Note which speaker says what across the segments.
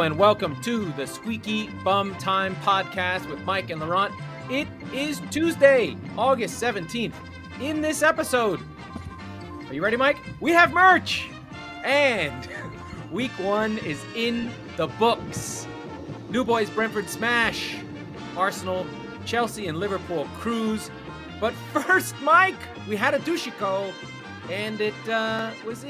Speaker 1: and welcome to the Squeaky Bum Time Podcast with Mike and Laurent. It is Tuesday, August 17th. In this episode, are you ready, Mike? We have merch! And week one is in the books. New Boys Brentford smash. Arsenal, Chelsea, and Liverpool cruise. But first, Mike, we had a Dushiko, and it was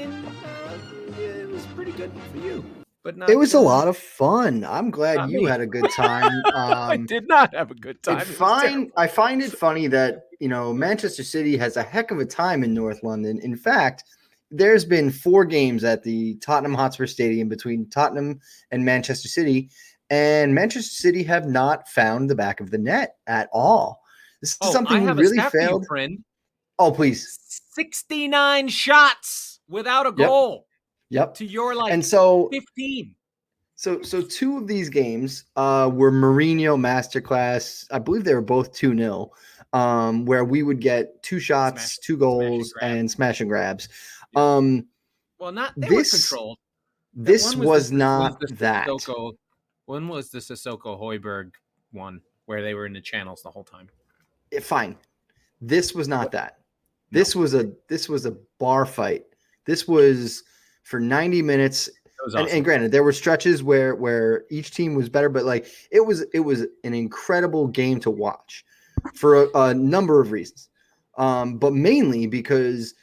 Speaker 1: pretty good for you. But not,
Speaker 2: it was a lot of fun. I'm glad you had a good time.
Speaker 1: I did not have a good time.
Speaker 2: I find it funny that, Manchester City has a heck of a time in North London. In fact, there's been 4 games at the Tottenham Hotspur Stadium between Tottenham and Manchester City, and Manchester City have not found the back of the net at all. This is something we really failed.
Speaker 1: You, friend.
Speaker 2: Oh, please.
Speaker 1: 69 shots without a goal.
Speaker 2: Yep.
Speaker 1: To your 15.
Speaker 2: So 2 of these games were Mourinho masterclass. I believe they were both 2-0, where we would get 2 shots, 2 goals, and smash and grabs.
Speaker 1: Well, not they were controlled.
Speaker 2: This was not that.
Speaker 1: When was the Sissoko Højbjerg one where they were in the channels the whole time?
Speaker 2: Fine. This was not that. No. This was a bar fight. This was for 90 minutes. Awesome. And granted, there were stretches where each team was better, but it was an incredible game to watch for a number of reasons. But mainly because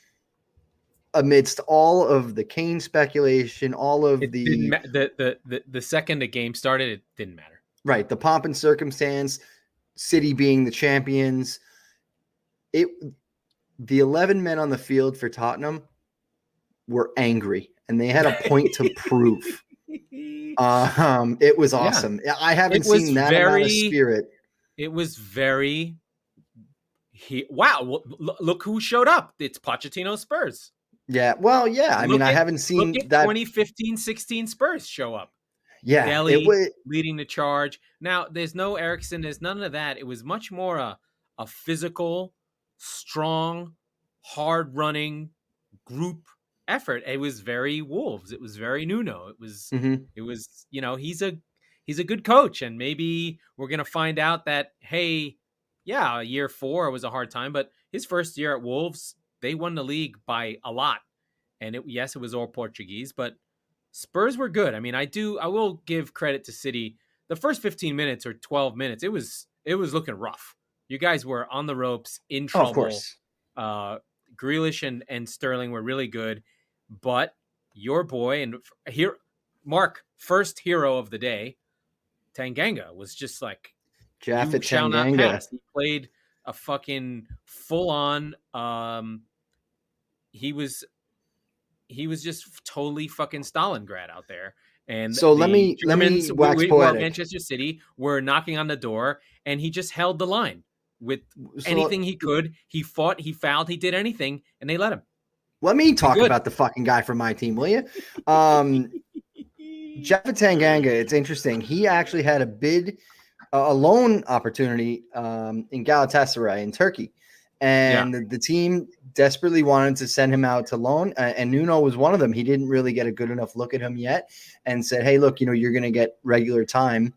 Speaker 2: amidst all of the Kane speculation, all of
Speaker 1: the second the game started, it didn't matter.
Speaker 2: Right. The pomp and circumstance, City being the champions. The 11 men on the field for Tottenham were angry, and they had a point to prove. It was awesome. Yeah. I haven't seen that amount of spirit.
Speaker 1: It was very. Wow! Look who showed up. It's Pochettino's Spurs.
Speaker 2: Yeah. Well, yeah. I haven't seen that
Speaker 1: 2015-16 Spurs show up.
Speaker 2: Yeah.
Speaker 1: Delhi leading the charge. Now, there's no Eriksen. There's none of that. It was much more a physical, strong, hard-running group effort. It was very Wolves. It was very Nuno. It was he's a good coach, and maybe we're gonna find out that year 4 was a hard time, but his first year at Wolves, they won the league by a lot, and it was all Portuguese, but Spurs were good. I will give credit to City. The first 15 minutes or 12 minutes, it was looking rough. You guys were on the ropes, in trouble.
Speaker 2: Of course.
Speaker 1: Grealish and Sterling were really good, but your boy and here, Mark, first hero of the day, Tanganga, was just like,
Speaker 2: Japhet Tanganga.
Speaker 1: He played a fucking full on. He was just totally fucking Stalingrad out there. And
Speaker 2: so let me wax poetic.
Speaker 1: Manchester City were knocking on the door, and he just held the line with anything he could. He fought, he fouled, he did anything, and they let him.
Speaker 2: Let me talk about the fucking guy from my team, will you? Japhet Tanganga, it's interesting. He actually had a loan opportunity in Galatasaray in Turkey. And the team desperately wanted to send him out to loan, and Nuno was one of them. He didn't really get a good enough look at him yet and said, hey, look, you're going to get regular time.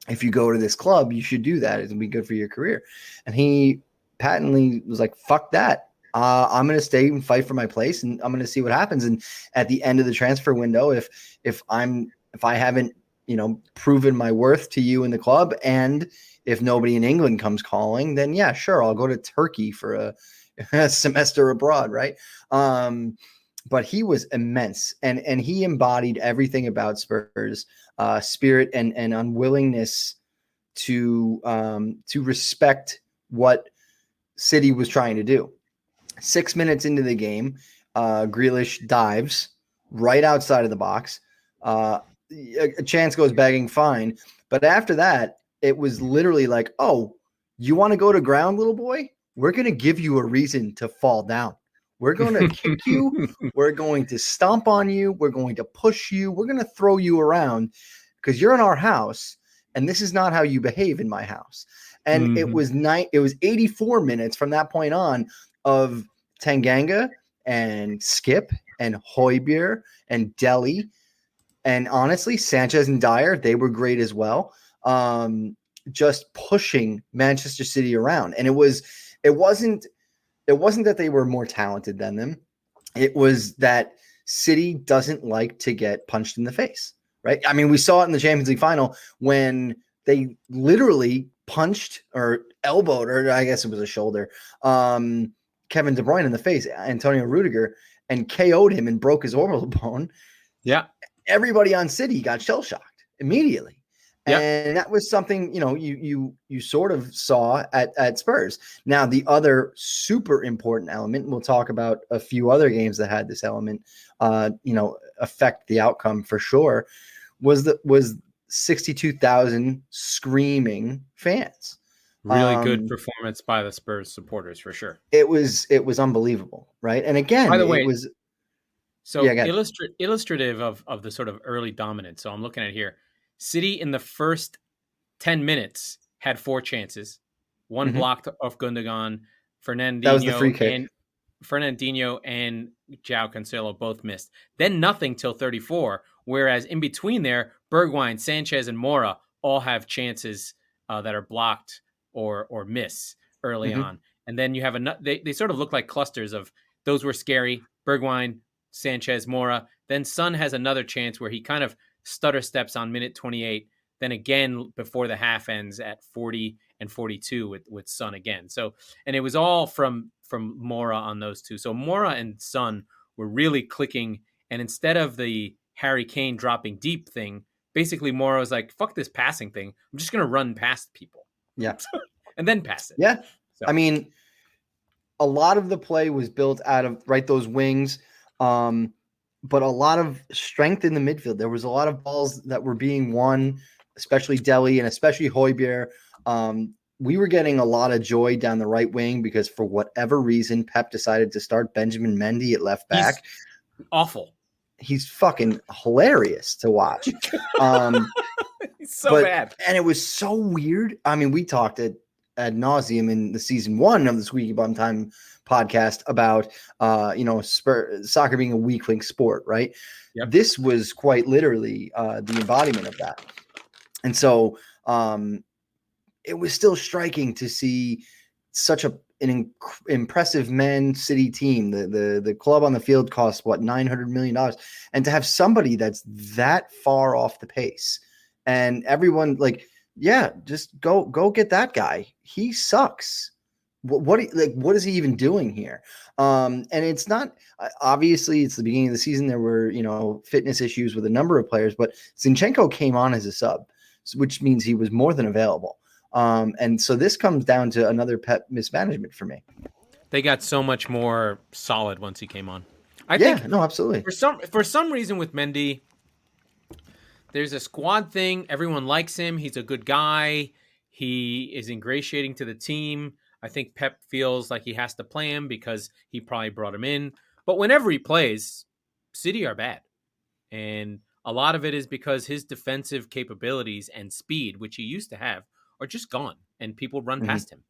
Speaker 2: If you go to this club, you should do that. It'll be good for your career. And he patently was like, fuck that. I'm going to stay and fight for my place, and I'm going to see what happens. And at the end of the transfer window, if I haven't, proven my worth to you in the club, and if nobody in England comes calling, then yeah, sure, I'll go to Turkey for a semester abroad, right? But he was immense, and he embodied everything about Spurs spirit and unwillingness to respect what City was trying to do. 6 minutes into the game, Grealish dives right outside of the box. A chance goes begging, fine. But after that, it was literally like, oh, you want to go to ground, little boy? We're going to give you a reason to fall down. We're going to kick you. We're going to stomp on you. We're going to push you. We're going to throw you around because you're in our house, and this is not how you behave in my house. And it was 84 minutes from that point on of Tanganga and Skip and Højbjerg and Delhi And honestly, Sanchez and Dyer, they were great as well. Just pushing Manchester City around. And it wasn't that they were more talented than them. It was that City doesn't like to get punched in the face, right? I mean, we saw it in the Champions League final when they literally punched or elbowed, or I guess it was a shoulder, Kevin De Bruyne in the face, Antonio Rudiger, and KO'd him and broke his orbital bone.
Speaker 1: Yeah.
Speaker 2: Everybody on City got shell-shocked immediately.
Speaker 1: Yep.
Speaker 2: And that was something, you sort of saw at Spurs. Now, the other super important element, and we'll talk about a few other games that had this element, affect the outcome for sure, was 62,000 screaming fans.
Speaker 1: Really good performance by the Spurs supporters for sure.
Speaker 2: It was unbelievable, right? And again,
Speaker 1: by the way,
Speaker 2: it was
Speaker 1: illustrative of the sort of early dominance. So I'm looking at here. City in the first 10 minutes had 4 chances. One blocked off Gundogan, Fernandinho.
Speaker 2: That was the free kick.
Speaker 1: And Fernandinho and João Cancelo both missed. Then nothing till 34. Whereas in between there, Bergwijn, Sanchez, and Mora all have chances that are blocked or miss early on. And then you have they sort of look like clusters of those were scary. Bergwijn, Sanchez, Mora. Then Son has another chance where he kind of stutter steps on minute 28. Then again before the half ends at 40 and 42 with Son again. So, and it was all from Mora on those two. So Mora and Son were really clicking. And instead of the Harry Kane dropping deep thing, basically Mora was like, fuck this passing thing. I'm just going to run past people.
Speaker 2: Yeah.
Speaker 1: And then pass it.
Speaker 2: Yeah.
Speaker 1: So.
Speaker 2: I mean, a lot of the play was built out of those wings. But a lot of strength in the midfield. There was a lot of balls that were being won, especially Dele and especially Højbjerg. We were getting a lot of joy down the right wing because for whatever reason, Pep decided to start Benjamin Mendy at left back.
Speaker 1: He's awful.
Speaker 2: He's fucking hilarious to watch.
Speaker 1: He's so bad.
Speaker 2: And it was so weird. I mean, we talked ad nauseum in the season 1 of the Squeaky Bum Time podcast about soccer being a weak link sport, right?
Speaker 1: Yep.
Speaker 2: This was quite literally the embodiment of that. And so it was still striking to see such an impressive Man City team. The club on the field costs $900 million, and to have somebody that's that far off the pace, and everyone just go get that guy. He sucks. What is he even doing here? And it's not obviously it's the beginning of the season. There were fitness issues with a number of players, but Zinchenko came on as a sub, which means he was more than available. And so this comes down to another Pep mismanagement for me.
Speaker 1: They got so much more solid once he came on. I think
Speaker 2: absolutely.
Speaker 1: For some reason with Mendy, there's a squad thing. Everyone likes him. He's a good guy. He is ingratiating to the team. I think Pep feels like he has to play him because he probably brought him in. But whenever he plays, City are bad. And a lot of it is because his defensive capabilities and speed, which he used to have, are just gone. And people run past him.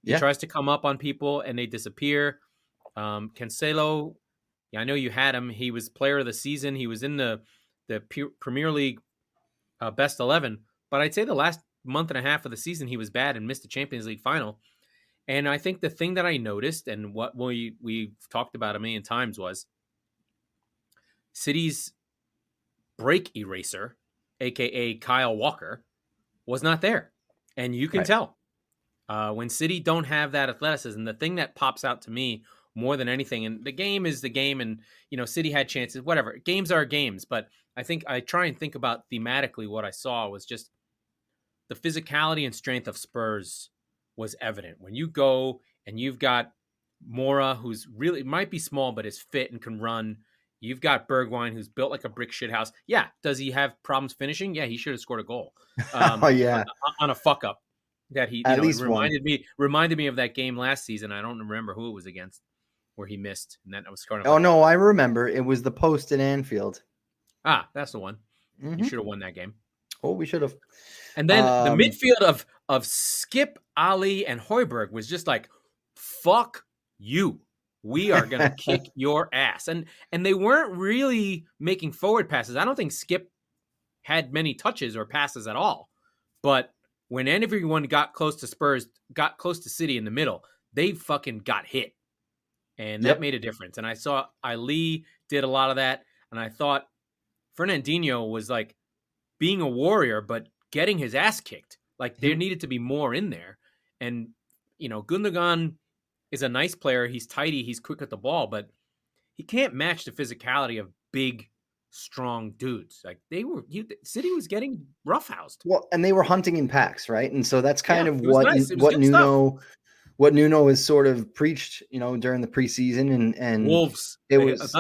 Speaker 1: He tries to come up on people and they disappear. Cancelo, I know you had him. He was player of the season. He was in the Premier League best 11. But I'd say the last month and a half of the season, he was bad and missed the Champions League final. And I think the thing that I noticed and what we've talked about a million times was City's break eraser, a.k.a. Kyle Walker, was not there. And you can tell. When City don't have that athleticism, the thing that pops out to me more than anything, and the game is the game, and City had chances, whatever. Games are games, but I think I try and think about thematically what I saw was just the physicality and strength of Spurs was evident. When you go and you've got Mora, who's really might be small, but is fit and can run. You've got Bergwijn, who's built like a brick shithouse. Yeah. Does he have problems finishing? Yeah, he should have scored a goal. On a fuck up that he
Speaker 2: at least
Speaker 1: reminded me of that game last season. I don't remember who it was against where he missed. And then I was kind of
Speaker 2: no, I remember. It was the post in Anfield.
Speaker 1: Ah, that's the one. You should have won that game.
Speaker 2: Oh, we should have.
Speaker 1: And then the midfield of Skip, Ali, and Højbjerg was just like, fuck you. We are going to kick your ass. And they weren't really making forward passes. I don't think Skip had many touches or passes at all. But when everyone got close to Spurs, got close to City in the middle, they fucking got hit. And that made a difference. And I saw Ali did a lot of that. And I thought Fernandinho was like being a warrior, but getting his ass kicked. Like there needed to be more in there. And, Gundogan is a nice player. He's tidy. He's quick at the ball, but he can't match the physicality of big, strong dudes. Like City was getting roughhoused.
Speaker 2: Well, and they were hunting in packs, right? And so that's kind of what Nuno has sort of preached, during the preseason and
Speaker 1: wolves.
Speaker 2: It was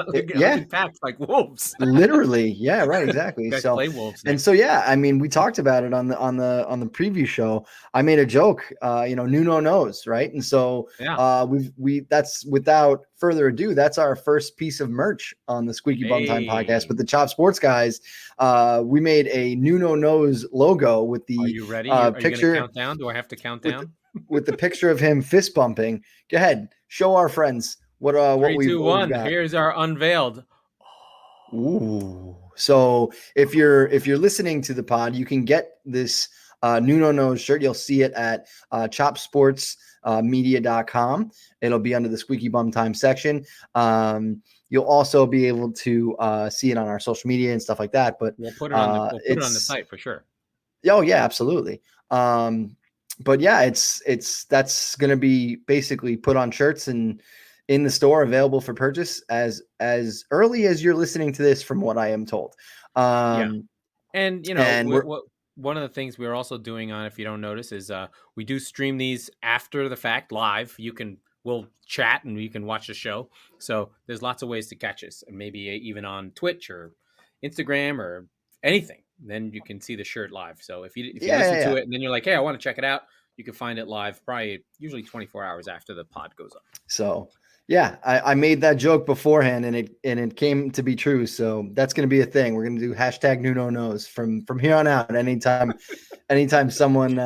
Speaker 1: packs like wolves.
Speaker 2: Literally, yeah, right, exactly. So
Speaker 1: play wolves
Speaker 2: and so I mean, we talked about it on the preview show. I made a joke, Nuno knows, right? And so that's without further ado, that's our first piece of merch on the Squeaky Bum Time podcast with the Chop Sports guys. We made a Nuno knows logo with the
Speaker 1: Are you ready? Are
Speaker 2: picture.
Speaker 1: You gonna count down? Do I have to count down?
Speaker 2: With the picture of him fist bumping. Go ahead, show our friends what
Speaker 1: 3,
Speaker 2: we
Speaker 1: 2, 1.
Speaker 2: got.
Speaker 1: Here's our unveiled.
Speaker 2: Ooh. So if you're listening to the pod, you can get this Nuno Knows shirt. You'll see it at chopsportsmedia.com. It'll be under the Squeaky Bum Time section. You'll also be able to see it on our social media and stuff like that. But
Speaker 1: we'll put it on the site for sure.
Speaker 2: Oh yeah, absolutely. But yeah, that's going to be basically put on shirts and in the store, available for purchase as early as you're listening to this, from what I am told.
Speaker 1: And one of the things we're also doing on, if you don't notice, is we do stream these after the fact live. We'll chat and you can watch the show. So there's lots of ways to catch us, and maybe even on Twitch or Instagram or anything. Then you can see the shirt live. So if you listen to it and then you're like, hey, I want to check it out, you can find it live usually 24 hours after the pod goes up.
Speaker 2: So yeah, I made that joke beforehand and it came to be true. So that's going to be a thing. We're going to do hashtag Nuno knows from here on out. Anytime someone,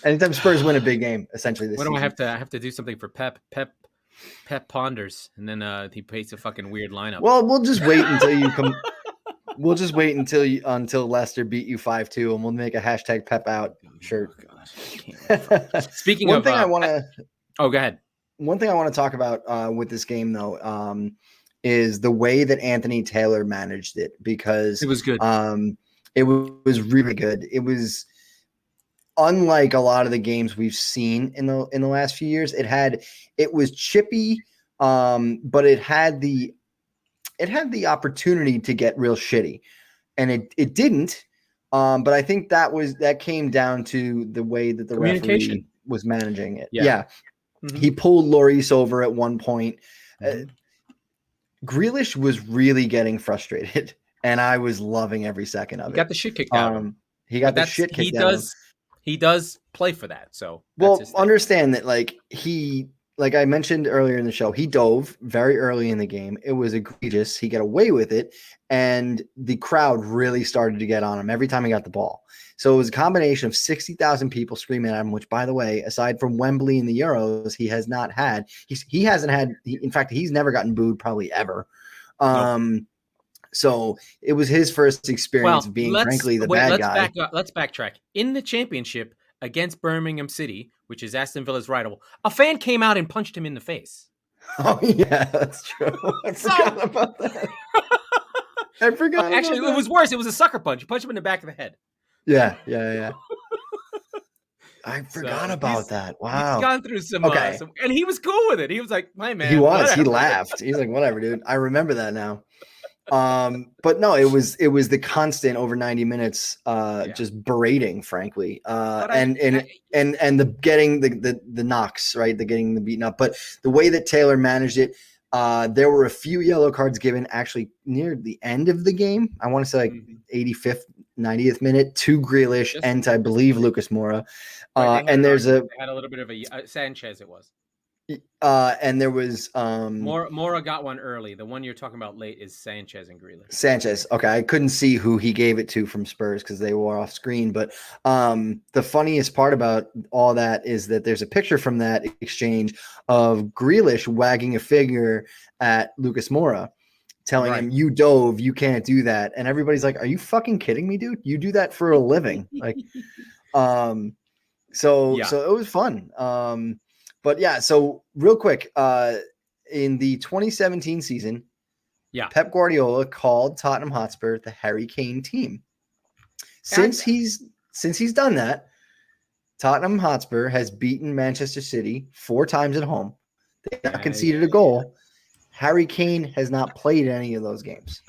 Speaker 2: anytime Spurs win a big game, essentially this season.
Speaker 1: I have to do something for Pep ponders, and then he paints a fucking weird lineup.
Speaker 2: Well, we'll just wait until you come. We'll just wait until Leicester beat you 5-2, and we'll make a hashtag Pep out shirt.
Speaker 1: Oh, Speaking of,
Speaker 2: thing I want to.
Speaker 1: Oh, go ahead.
Speaker 2: One thing I want to talk about with this game, though, is the way that Anthony Taylor managed it, because
Speaker 1: it was good.
Speaker 2: It was really good. It was unlike a lot of the games we've seen in the last few years. It was chippy, but it had the opportunity to get real shitty, and it didn't. But I think that came down to the way that the referee was managing it. Yeah. Mm-hmm. He pulled Lloris over at one point. Grealish was really getting frustrated, and I was loving every second of it.
Speaker 1: He got the shit kicked out of him.
Speaker 2: He got the shit kicked out of him.
Speaker 1: He does play for that. So
Speaker 2: understand that, like I mentioned earlier in the show, he dove very early in the game. It was egregious. He got away with it, and the crowd really started to get on him every time he got the ball. So it was a combination of 60,000 people screaming at him, which, by the way, aside from Wembley in the Euros, he has not had. He hasn't had. In fact, he's never gotten booed, probably ever. No. So it was his first experience of being, frankly, the bad guy.
Speaker 1: Let's backtrack. In the championship against Birmingham City, which is Aston Villa's rival, a fan came out and punched him in the face.
Speaker 2: Oh, yeah, that's true. I forgot about that.
Speaker 1: Actually, it was worse. It was a sucker punch. You punched him in the back of the head.
Speaker 2: Yeah. I forgot about that. Wow.
Speaker 1: He's gone through some, and he was cool with it. He was like, "My man."
Speaker 2: He was. Whatever. He laughed. He's like, "Whatever, dude." I remember that now. But no, it was the constant over 90 minutes, just berating, frankly, and the getting the knocks, right, the getting the beaten up. But the way that Taylor managed it, there were a few yellow cards given actually near the end of the game. I want to say like 85th, 90th minute to Grealish and to, I believe, Lucas Moura. And there's
Speaker 1: they had a little bit of a Sanchez. It was.
Speaker 2: And there was
Speaker 1: Moura got one early. The one you're talking about late is Sanchez and Grealish.
Speaker 2: Sanchez. Okay, I couldn't see who he gave it to from Spurs because they were off screen. But the funniest part about all that is that there's a picture from that exchange of Grealish wagging a finger at Lucas Moura. telling him, you dove, you can't do that. And everybody's like, are you fucking kidding me, dude? You do that for a living. Like, so it was fun. But yeah, so real quick, in the 2017 season, Pep Guardiola called Tottenham Hotspur the Harry Kane team. Since he's done that, Tottenham Hotspur has beaten Manchester City 4 times at home. They have not conceded a goal. Harry Kane has not played any of those games.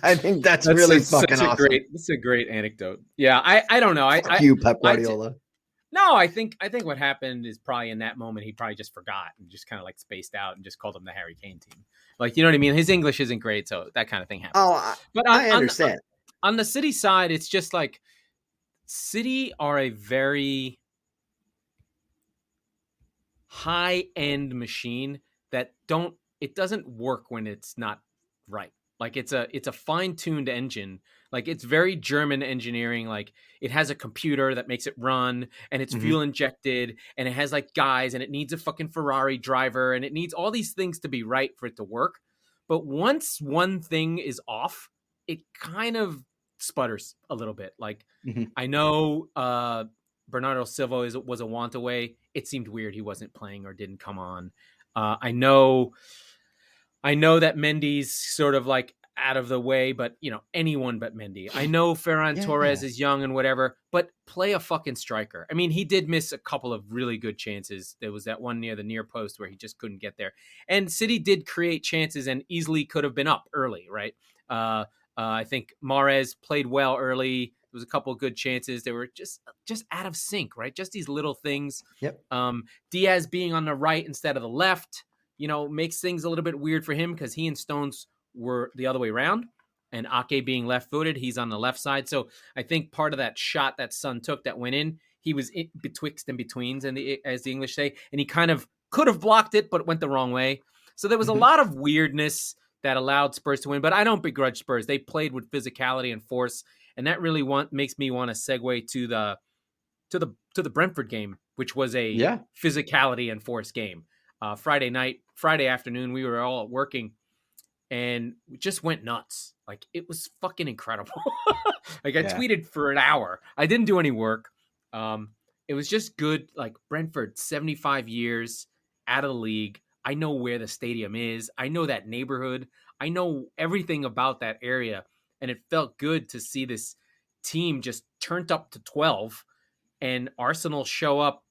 Speaker 2: I think that's really fucking awesome.
Speaker 1: That's a great anecdote. Yeah, I don't know.
Speaker 2: Fuck you, Pep Guardiola.
Speaker 1: No, I think what happened is probably in that moment he probably just forgot and just kind of like spaced out and just called him the Harry Kane team. Like, you know what I mean? His English isn't great, so that kind of thing happens.
Speaker 2: Oh, but I understand.
Speaker 1: On the City side, it's just like City are a very high-end machine that it doesn't work when it's not right. Like it's a fine-tuned engine. Like it's very German engineering. Like it has a computer that makes it run and it's fuel injected and it has like guys and it needs a fucking Ferrari driver and it needs all these things to be right for it to work. But once one thing is off, it kind of sputters a little bit. Like I know Bernardo Silva was a want away. It seemed weird he wasn't playing or didn't come on. I know that Mendy's sort of like out of the way, but you know, anyone but Mendy. I know Ferran Torres is young and whatever, but play a fucking striker. I mean, he did miss a couple of really good chances. There was that one near the near post where he just couldn't get there. And City did create chances and easily could have been up early, right? I think Mahrez played well early. There was a couple of good chances. They were just out of sync, right? Just these little things.
Speaker 2: Yep.
Speaker 1: Diaz being on the right instead of the left, you know, makes things a little bit weird for him because he and Stones were the other way around. And Ake being left-footed, he's on the left side. So I think part of that shot that Son took that went in, he was betwixt and betweens, as the English say, and he kind of could have blocked it, but went the wrong way. So there was a lot of weirdness that allowed Spurs to win, but I don't begrudge Spurs. They played with physicality and force, and that really makes me want to segue to the Brentford game, which was a physicality and force game. Friday afternoon, we were all working, and we just went nuts. Like, it was fucking incredible. Like, I tweeted for an hour. I didn't do any work. It was just good. Like, Brentford, 75 years out of the league. I know where the stadium is. I know that neighborhood. I know everything about that area. And it felt good to see this team just turned up to 12 and Arsenal show up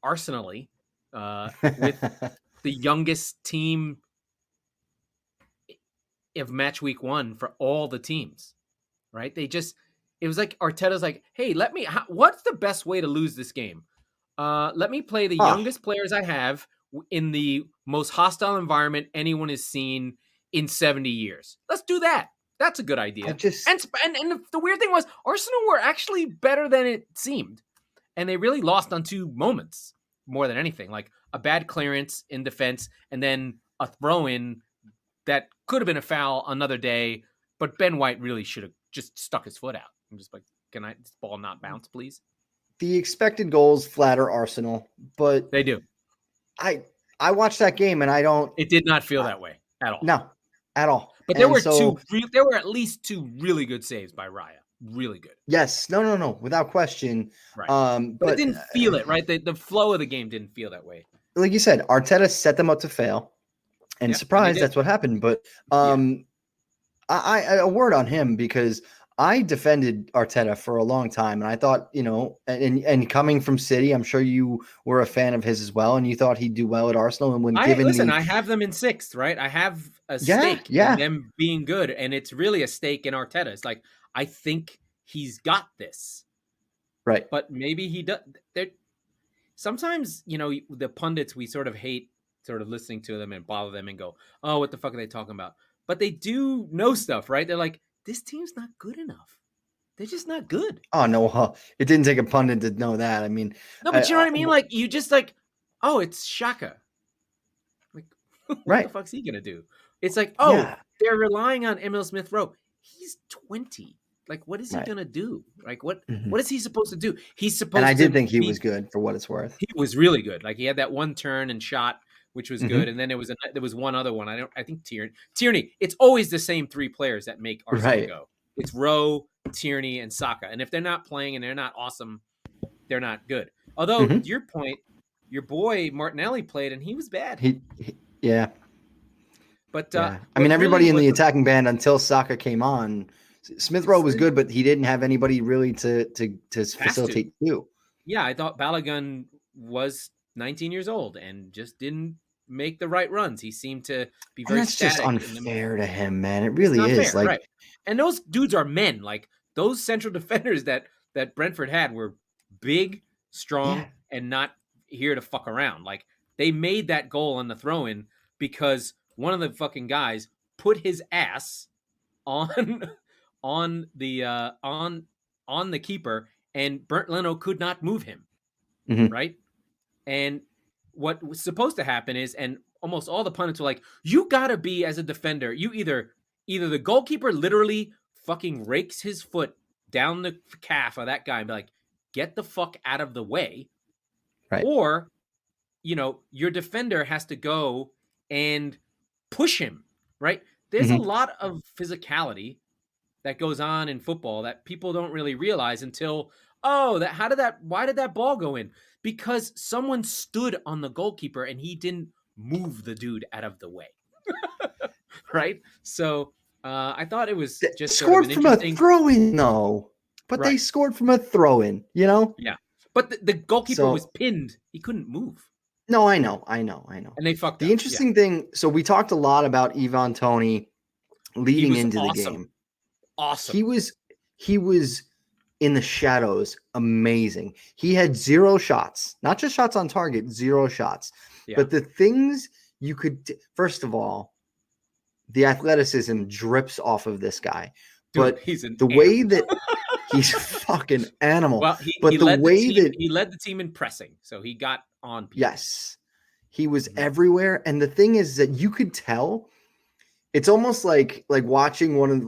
Speaker 1: arsenally with the youngest team of Matchweek 1 for all the teams, right? It was like Arteta's like, hey, what's the best way to lose this game? Let me play the youngest players I have in the most hostile environment anyone has seen in 70 years. Let's do that. That's a good idea. And the weird thing was Arsenal were actually better than it seemed. And they really lost on 2 moments more than anything, like a bad clearance in defense and then a throw-in that could have been a foul another day, but Ben White really should have just stuck his foot out. I'm just like, can this ball not bounce, please?
Speaker 2: The expected goals flatter Arsenal, but
Speaker 1: they do.
Speaker 2: I watched that game and
Speaker 1: it did not feel that way at all.
Speaker 2: No, at all.
Speaker 1: But there were at least 2 really good saves by Raya. Really good.
Speaker 2: Yes. No. Without question.
Speaker 1: Right. But it didn't feel it, right? The flow of the game didn't feel that way.
Speaker 2: Like you said, Arteta set them up to fail. And surprised that's what happened. But a word on him, because I defended Arteta for a long time. And I thought, you know, and coming from City, I'm sure you were a fan of his as well. And you thought he'd do well at Arsenal. And
Speaker 1: I have them in 6th, right? I have a stake in them being good. And it's really a stake in Arteta. It's like, I think he's got this.
Speaker 2: Right.
Speaker 1: But maybe he does. Sometimes, you know, the pundits, we sort of hate sort of listening to them and bother them and go, oh, what the fuck are they talking about? But they do know stuff, right? They're like, this team's not good enough. They're just not good.
Speaker 2: Oh, no. It didn't take a pundit to know that. I mean.
Speaker 1: No, but you know what I mean? Like, you just like, oh, it's Xhaka. Like, what the fuck's he going to do? It's like, they're relying on Emil Smith-Rowe. He's 20. Like, what is he going to do? Like, what is he supposed to do? He's supposed to.
Speaker 2: And I did think he was good for what it's worth.
Speaker 1: He was really good. Like, he had that one turn and shot which was good. And then there was one other one. I think Tierney. It's always the same three players that make Arsenal go. It's Rowe, Tierney, and Saka. And if they're not playing and they're not awesome, they're not good. Although, to your point, your boy Martinelli played and he was bad.
Speaker 2: Yeah.
Speaker 1: But
Speaker 2: I mean, everybody in the attacking band until Saka came on. Smith Rowe was good, but he didn't have anybody really to facilitate you.
Speaker 1: Yeah, I thought Balogun was 19 years old and just didn't make the right runs. He seemed to be very static.
Speaker 2: That's just unfair to him, man. It really is.
Speaker 1: Fair, right. And those dudes are men. Like those central defenders that Brentford had were big, strong, and not here to fuck around. Like they made that goal on the throw-in because one of the fucking guys put his ass on the keeper, and Bernd Leno could not move him. Right? And what was supposed to happen is, and almost all the pundits were like, you gotta be, as a defender, you either the goalkeeper literally fucking rakes his foot down the calf of that guy and be like, get the fuck out of the way.
Speaker 2: Right.
Speaker 1: Or, your defender has to go and push him, right? There's a lot of physicality that goes on in football that people don't really realize until, why did that ball go in? Because someone stood on the goalkeeper and he didn't move the dude out of the way. Right? So I thought it was just
Speaker 2: scored from a throw-in, though. But they scored from a throw-in, Yeah.
Speaker 1: But the goalkeeper was pinned. He couldn't move.
Speaker 2: No, I know. And
Speaker 1: they fucked
Speaker 2: the
Speaker 1: up.
Speaker 2: interesting thing, so we talked a lot about Ivan Toney leading into the game.
Speaker 1: Awesome.
Speaker 2: He was in the shadows, amazing. He had 0 shots, not just shots on target, 0 shots. Yeah. But the things you could, first of all, the athleticism drips off of this guy.
Speaker 1: Dude,
Speaker 2: but
Speaker 1: he's an
Speaker 2: animal. Way that he's a fucking animal.
Speaker 1: Well, he led the team in pressing, so he got on people.
Speaker 2: Yes. He was everywhere. And the thing is that you could tell, it's almost like watching one of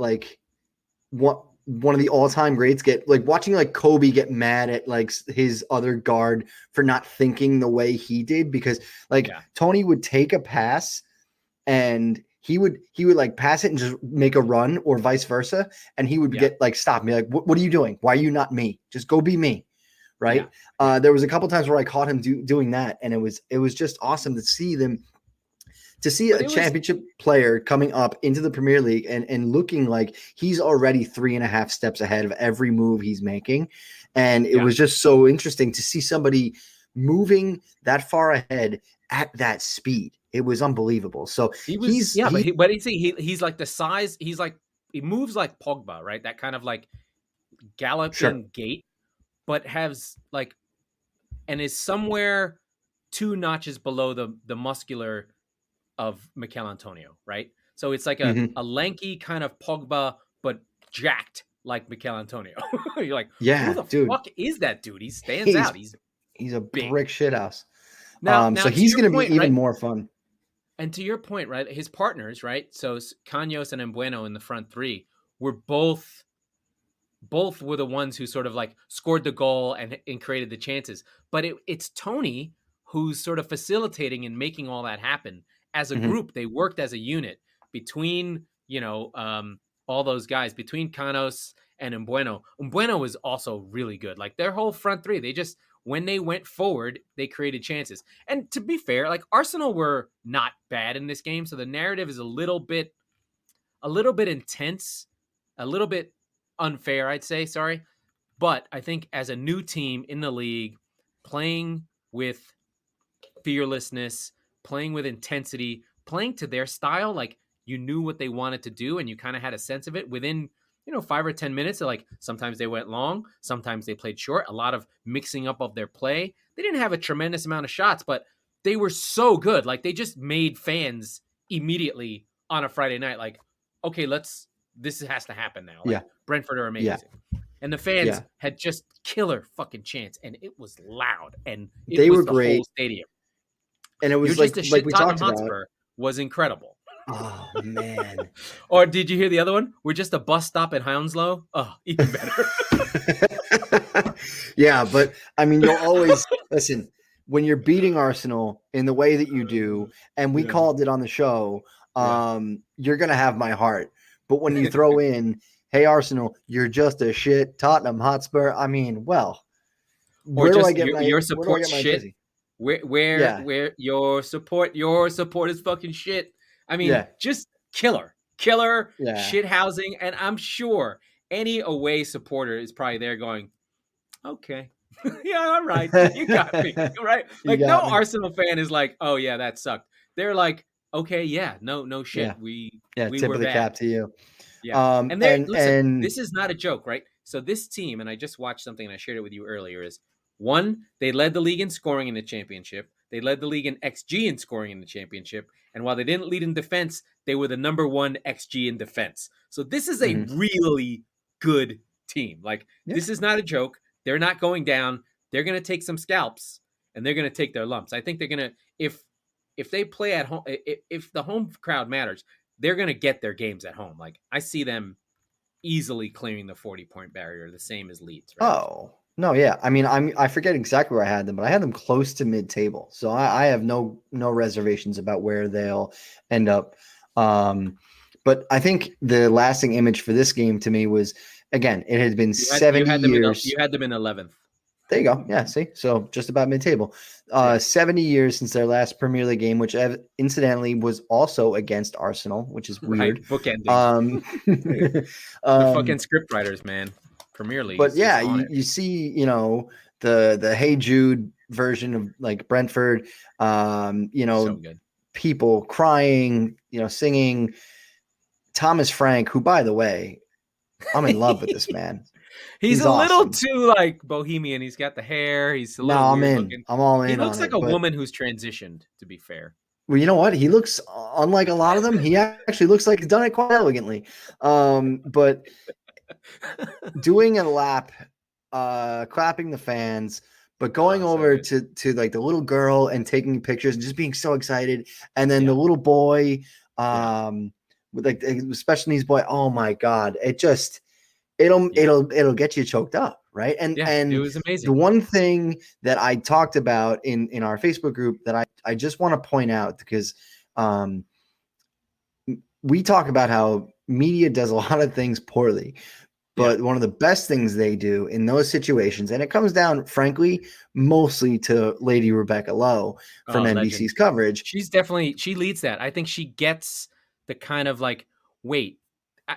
Speaker 2: the all-time greats get, like watching like Kobe get mad at like his other guard for not thinking the way he did, because Tony would take a pass and he would like pass it and just make a run, or vice versa, and he would get like stop me, like what are you doing? Why are you not me? Just go be me, right? Yeah. There was a couple times where I caught him doing that, and it was just awesome to see them. To see a championship player coming up into the Premier League and looking like he's already 3.5 steps ahead of every move he's making. And it was just so interesting to see somebody moving that far ahead at that speed. It was unbelievable. So he's like the size. He moves like Pogba, right? That kind of like galloping gait, but has like, and is somewhere 2 notches below the muscular of Mikel Antonio, right? So it's like a lanky kind of Pogba, but jacked like Mikel Antonio. You're like, who the fuck is that dude? He stands out. He's a brick shithouse.
Speaker 1: Now,
Speaker 2: so he's going to be even more fun.
Speaker 1: And to your point, right? His partners, right? So Caños and Mbueno in the front three were both were the ones who sort of like scored the goal and created the chances. But it's Tony who's sort of facilitating and making all that happen. As a group, they worked as a unit between, all those guys, between Canos and Mbueno. Mbueno was also really good. Like their whole front three, they just, when they went forward, they created chances. And to be fair, like Arsenal were not bad in this game. So the narrative is a little bit intense, a little bit unfair, I'd say, sorry. But I think as a new team in the league, playing with fearlessness, playing with intensity, playing to their style, like you knew what they wanted to do and you kind of had a sense of it within, 5 or 10 minutes. So like sometimes they went long, sometimes they played short, a lot of mixing up of their play. They didn't have a tremendous amount of shots, but they were so good. Like they just made fans immediately on a Friday night. Like, okay, this has to happen now. Like, Brentford are amazing. Yeah. And the fans had just killer fucking chants, and it was loud, and
Speaker 2: they
Speaker 1: was
Speaker 2: were
Speaker 1: the
Speaker 2: great.
Speaker 1: Whole stadium.
Speaker 2: And it was like we talked
Speaker 1: Hotspur
Speaker 2: about.
Speaker 1: Was incredible.
Speaker 2: Oh man!
Speaker 1: Or did you hear the other one? We're just a bus stop at Hounslow. Oh, even better.
Speaker 2: Yeah, but I mean, you'll always listen. when you're beating Arsenal in the way that you do, and we called it on the show, you're going to have my heart. But when you throw in, hey, Arsenal, you're just a shit Tottenham Hotspur, I mean, well,
Speaker 1: or
Speaker 2: where do I
Speaker 1: just
Speaker 2: get
Speaker 1: your
Speaker 2: my
Speaker 1: support shit.
Speaker 2: jersey?
Speaker 1: Where your support is fucking shit. I mean, just killer shit housing. And I'm sure any away supporter is probably there going, okay, yeah, all right, you got me, right? Like no Arsenal fan is like, oh yeah, that sucked. They're like, okay, yeah, no shit, we
Speaker 2: tip
Speaker 1: were
Speaker 2: of the
Speaker 1: bad.
Speaker 2: cap to you.
Speaker 1: Yeah, and listen, this is not a joke, right? So this team, and I just watched something and I shared it with you earlier, is one, they led the league in scoring in the championship. They led the league in XG in scoring in the championship. And while they didn't lead in defense, they were the number one XG in defense. So this is a really good team. Like, this is not a joke. They're not going down. They're going to take some scalps and they're going to take their lumps. I think they're going to, if they play at home, if the home crowd matters, they're going to get their games at home. Like, I see them easily clearing the 40-point barrier, the same as Leeds. Right?
Speaker 2: Oh, no, yeah. I mean, I forget exactly where I had them, but I had them close to mid-table. So I have no reservations about where they'll end up. But I think the lasting image for this game to me was, again, it had been 70 years.
Speaker 1: You had them in 11th.
Speaker 2: There you go. Yeah, see? So just about mid-table. 70 years since their last Premier League game, which incidentally was also against Arsenal, which is weird.
Speaker 1: Right, bookending. The fucking script writers, man. Premier League.
Speaker 2: But yeah, you see, the Hey Jude version of like Brentford,
Speaker 1: so good.
Speaker 2: People crying, singing. Thomas Frank, who, by the way, I'm in love with this man.
Speaker 1: He's a awesome. Little too like bohemian. He's got the hair. He's a little weird looking.
Speaker 2: I'm all in. He
Speaker 1: looks like a woman who's transitioned, to be fair.
Speaker 2: Well, you know what? He looks, unlike a lot of them, he actually looks like he's done it quite elegantly. But doing a lap, clapping the fans, but going over to like the little girl and taking pictures and just being so excited. And then the little boy, with like the special needs boy. Oh my God. It'll get you choked up. Right. And
Speaker 1: it was amazing.
Speaker 2: The one thing that I talked about in our Facebook group that I just want to point out, because we talk about how media does a lot of things poorly, but one of the best things they do in those situations, and it comes down, frankly, mostly to Lady Rebecca Lowe from NBC's coverage.
Speaker 1: She leads that. I think she gets the kind of like, wait,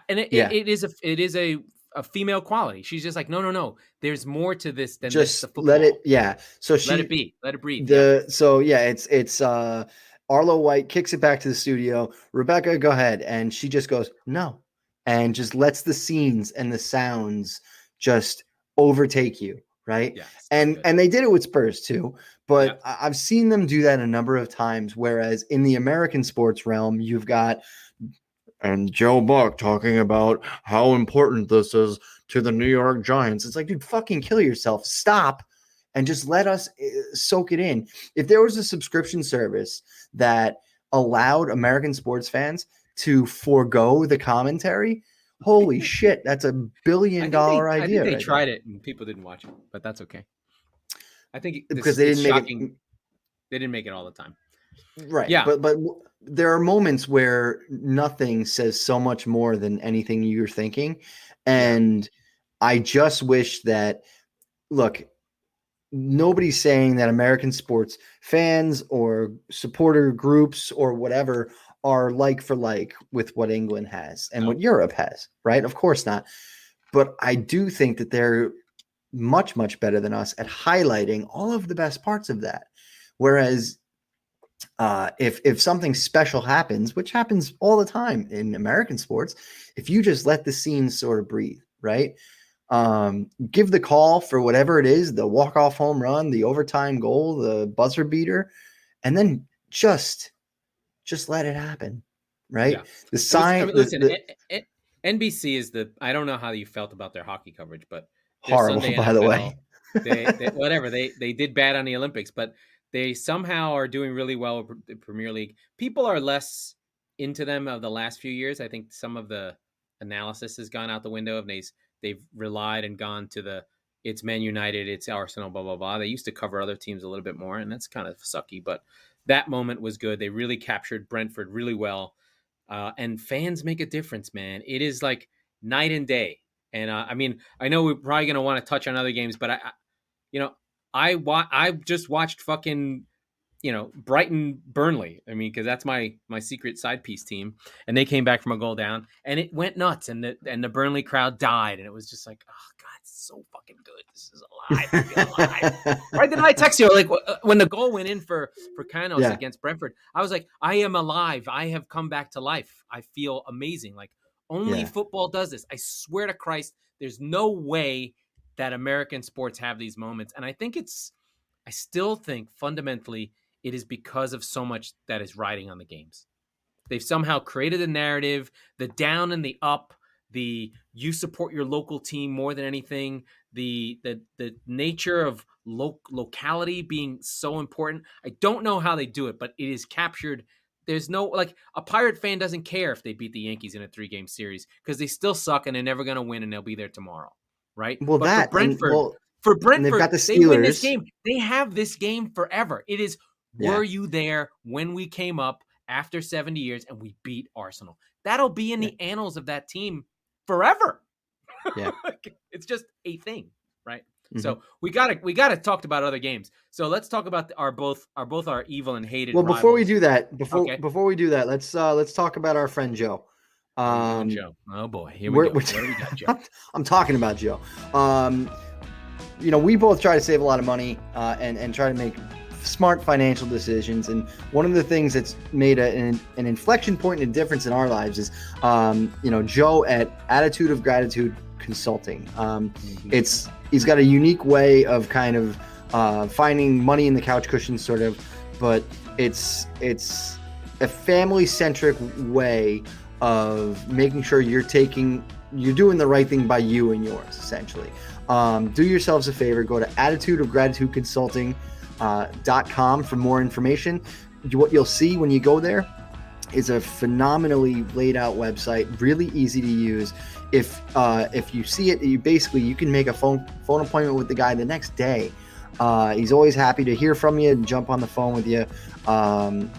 Speaker 1: and it is a female quality. She's just like, no. There's more to this than
Speaker 2: just
Speaker 1: the
Speaker 2: let it. Yeah. So
Speaker 1: let it be. Let it breathe.
Speaker 2: So it's Arlo White kicks it back to the studio. Rebecca, go ahead, and she just goes no, and just lets the scenes and the sounds just overtake you, right?
Speaker 1: Yeah,
Speaker 2: and they did it with Spurs too, but I've seen them do that a number of times. Whereas in the American sports realm, you've got and Joe Buck talking about how important this is to the New York Giants. It's like, dude, fucking kill yourself. Stop and just let us soak it in. If there was a subscription service that allowed American sports fans to forego the commentary, holy shit, that's $1 billion idea.
Speaker 1: I think they tried it and people didn't watch it, but that's okay. I think
Speaker 2: because they didn't make it.
Speaker 1: They didn't make it all the time.
Speaker 2: Right. Yeah. But there are moments where nothing says so much more than anything you're thinking. And I just wish that, look, nobody's saying that American sports fans or supporter groups or whatever are like for like with what England has and what Europe has, right? Of course not. But I do think that they're much, much better than us at highlighting all of the best parts of that. Whereas if something special happens, which happens all the time in American sports, if you just let the scenes sort of breathe, right? Give the call for whatever it is, the walk-off home run, the overtime goal, the buzzer beater, and then just let it happen, right? Yeah. The sign.
Speaker 1: NBC is I don't know how you felt about their hockey coverage, but
Speaker 2: horrible, Sunday by NFL, the way.
Speaker 1: they did bad on the Olympics, but they somehow are doing really well with the Premier League. People are less into them of the last few years. I think some of the analysis has gone out the window, and they've relied and gone to the it's Man United, it's Arsenal, blah, blah, blah. They used to cover other teams a little bit more, and that's kind of sucky. But that moment was good. They really captured Brentford really well. And fans make a difference, man. It is like night and day. And I mean, I know we're probably going to want to touch on other games, but I just watched fucking, Brighton Burnley. I mean, because that's my secret side piece team, and they came back from a goal down, and it went nuts, and the Burnley crowd died, and it was just like, oh god, it's so fucking good. This is alive. I feel alive. Right? Then I text you like when the goal went in for Canos against Brentford, I was like, I am alive. I have come back to life. I feel amazing. Like only football does this. I swear to Christ, there's no way that American sports have these moments, and I still think fundamentally it is because of so much that is riding on the games. They've somehow created a narrative, the down and the up, the you support your local team more than anything, the nature of locality being so important. I don't know how they do it, but it is captured. There's no, like, a Pirate fan doesn't care if they beat the Yankees in a 3-game series because they still suck and they're never going to win and they'll be there tomorrow, right?
Speaker 2: Well,
Speaker 1: but for Brentford,
Speaker 2: they've got the Steelers.
Speaker 1: They win this game. They have this game forever. It is, were you there when we came up after 70 years and we beat Arsenal? That'll be in the annals of that team forever.
Speaker 2: Yeah.
Speaker 1: It's just a thing, right? Mm-hmm. So we gotta talk about other games. So let's talk about our both our evil and hated.
Speaker 2: Well, before we do that, before we do that, let's talk about our friend Joe.
Speaker 1: Joe. Oh boy, here we go. What do we got, Joe?
Speaker 2: I'm talking about Joe. We both try to save a lot of money and try to make smart financial decisions, and one of the things that's made an inflection point and a difference in our lives is Joe at Attitude of Gratitude Consulting. He's got a unique way of kind of finding money in the couch cushion, sort of, but it's a family-centric way of making sure you're doing the right thing by you and yours, essentially. Do yourselves a favor, go to attitudeofgratitudeconsulting.com for more information. What you'll see when you go there is a phenomenally laid out website, really easy to use. If you see it, you can make a phone appointment with the guy the next day. He's always happy to hear from you and jump on the phone with you,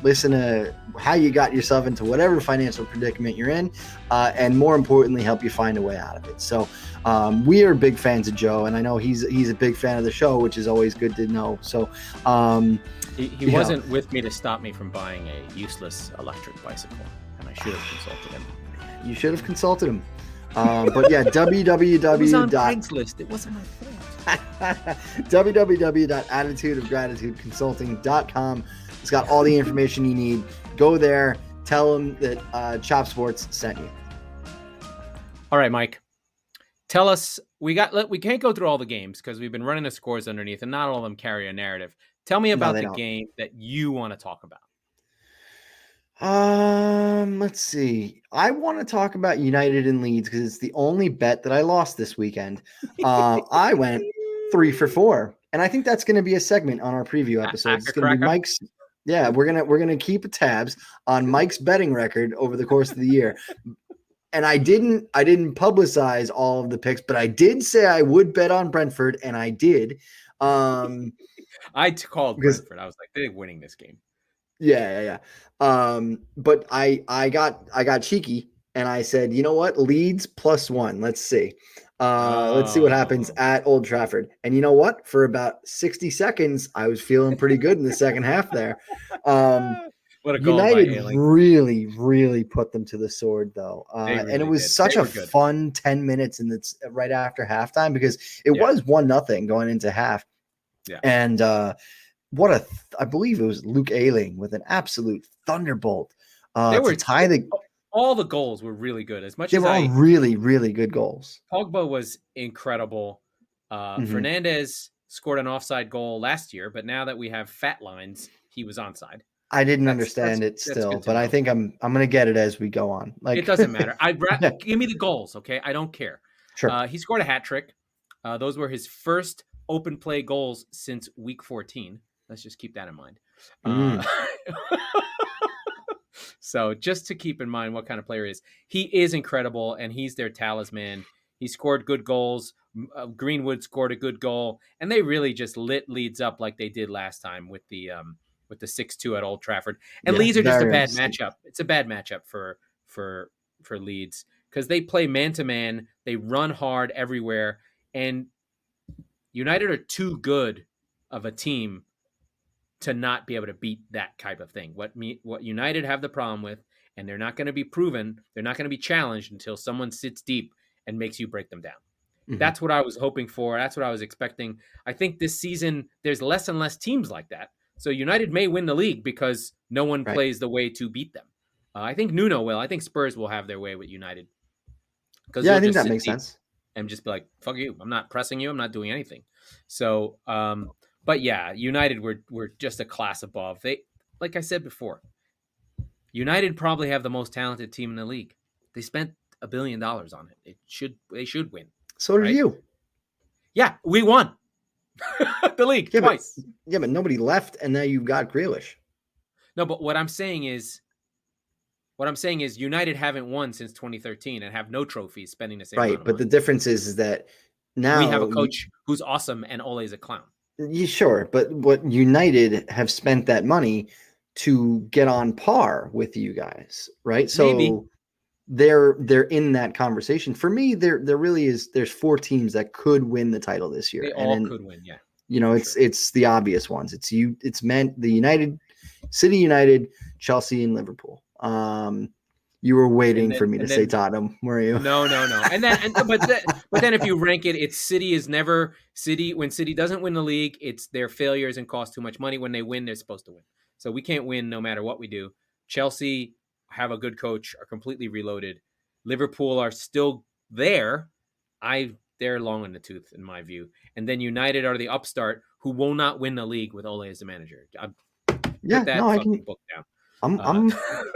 Speaker 2: listen to how you got yourself into whatever financial predicament you're in, and more importantly, help you find a way out of it. So we are big fans of Joe, and I know he's a big fan of the show, which is always good to know. So
Speaker 1: he wasn't with me to stop me from buying a useless electric bicycle, and I should have consulted him.
Speaker 2: You should have consulted him. But yeah, www.
Speaker 1: It was on Craigslist. It wasn't my fault.
Speaker 2: www.attitudeofgratitudeconsulting.com. It's got all the information you need. Go there. Tell them that Chop Sports sent you.
Speaker 1: All right, Mike. Tell us. We can't go through all the games because we've been running the scores underneath, and not all of them carry a narrative. Tell me about the game that you want to talk about.
Speaker 2: Let's see. I want to talk about United and Leeds because it's the only bet that I lost this weekend. I went 3 for 4, and I think that's going to be a segment on our preview episode. It's going to be Mike's. Yeah, we're gonna keep tabs on Mike's betting record over the course of the year. And I didn't publicize all of the picks, but I did say I would bet on Brentford, and I did.
Speaker 1: I called Brentford. I was like, they're winning this game.
Speaker 2: Yeah. But I got cheeky, and I said, you know what? Leeds +1. Let's see. Let's see what happens at Old Trafford. And you know what? For about 60 seconds, I was feeling pretty good in the second half there.
Speaker 1: What a goal
Speaker 2: United really, really put them to the sword, though. And it was such a fun 10 minutes right after halftime because it was 1-0 going into half.
Speaker 1: Yeah.
Speaker 2: And I believe it was Luke Ayling with an absolute thunderbolt to tie the.
Speaker 1: All the goals were really good.
Speaker 2: They were all really, really good goals.
Speaker 1: Pogba was incredible. Fernandez scored an offside goal last year, but now that we have fat lines, he was onside.
Speaker 2: I didn't understand it still, but I think I'm going to get it as we go on. Like,
Speaker 1: it doesn't matter. Give me the goals, okay? I don't care.
Speaker 2: Sure.
Speaker 1: He scored a hat trick. Those were his first open play goals since week 14. Let's just keep that in mind. So just to keep in mind what kind of player he is incredible, and he's their talisman. He scored good goals. Greenwood scored a good goal, and they really just lit Leeds up like they did last time with the 6-2 at Old Trafford. And Leeds are just a bad matchup. It's a bad matchup for Leeds because they play man to man, they run hard everywhere, and United are too good of a team to not be able to beat that type of thing. What United have the problem with, and they're not going to be proven, they're not going to be challenged until someone sits deep and makes you break them down. Mm-hmm. That's what I was hoping for. That's what I was expecting. I think this season there's less and less teams like that. So United may win the league because no one plays the way to beat them. I think Nuno will. I think Spurs will have their way with United.
Speaker 2: Yeah, I think that makes sense.
Speaker 1: And just be like, fuck you. I'm not pressing you. I'm not doing anything. So, but yeah, United were just a class above. They, like I said before, United probably have the most talented team in the league. They spent $1 billion on it. They should win.
Speaker 2: So did you.
Speaker 1: Yeah, we won the league twice.
Speaker 2: But nobody left, and now you've got Grealish.
Speaker 1: No, but what I'm saying is United haven't won since 2013 and have no trophies, spending the same amount of money.
Speaker 2: But the difference is that now
Speaker 1: we have a coach who's awesome and Ole's a clown.
Speaker 2: Yeah, sure, but what United have spent that money to get on par with you guys, right? So maybe. They're in that conversation. For me, there really is. There's 4 teams that could win the title this year.
Speaker 1: They all could win, yeah.
Speaker 2: It's the obvious ones. It's meant the United, City United, Chelsea, and Liverpool. You were waiting for me to say Tottenham, were you?
Speaker 1: No. But then if you rank it, it's City is never City. When City doesn't win the league, it's their failures and cost too much money. When they win, they're supposed to win. So we can't win no matter what we do. Chelsea have a good coach, are completely reloaded. Liverpool are still there. They're long in the tooth in my view. And then United are the upstart who will not win the league with Ole as the manager. I can book down.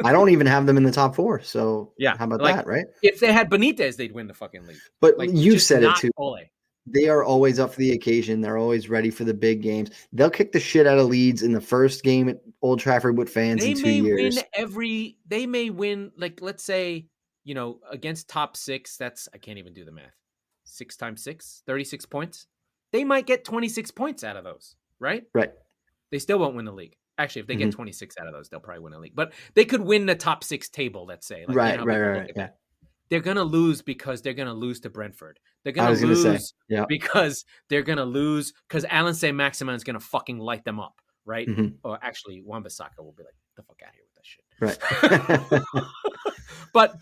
Speaker 2: I don't even have them in the top 4. So
Speaker 1: yeah,
Speaker 2: how about that, right?
Speaker 1: If they had Benitez, they'd win the fucking league.
Speaker 2: But you said it too.
Speaker 1: Ole.
Speaker 2: They are always up for the occasion. They're always ready for the big games. They'll kick the shit out of Leeds in the first game at Old Trafford with fans in 2 years.
Speaker 1: They may win, like, let's say, against top 6. I can't even do the math. 6 times 6, 36 points. They might get 26 points out of those, right?
Speaker 2: Right.
Speaker 1: They still won't win the league. Actually, if they get 26 out of those, they'll probably win a league. But they could win the top 6 table, let's say.
Speaker 2: Right. Yeah.
Speaker 1: They're going to lose because they're going to lose to Brentford. They're going to lose because they're going to lose because Alan Saint-Maximin is going to fucking light them up, right? Mm-hmm. Or actually, Wan-Bissaka will be like, the fuck out of here with that shit.
Speaker 2: Right. but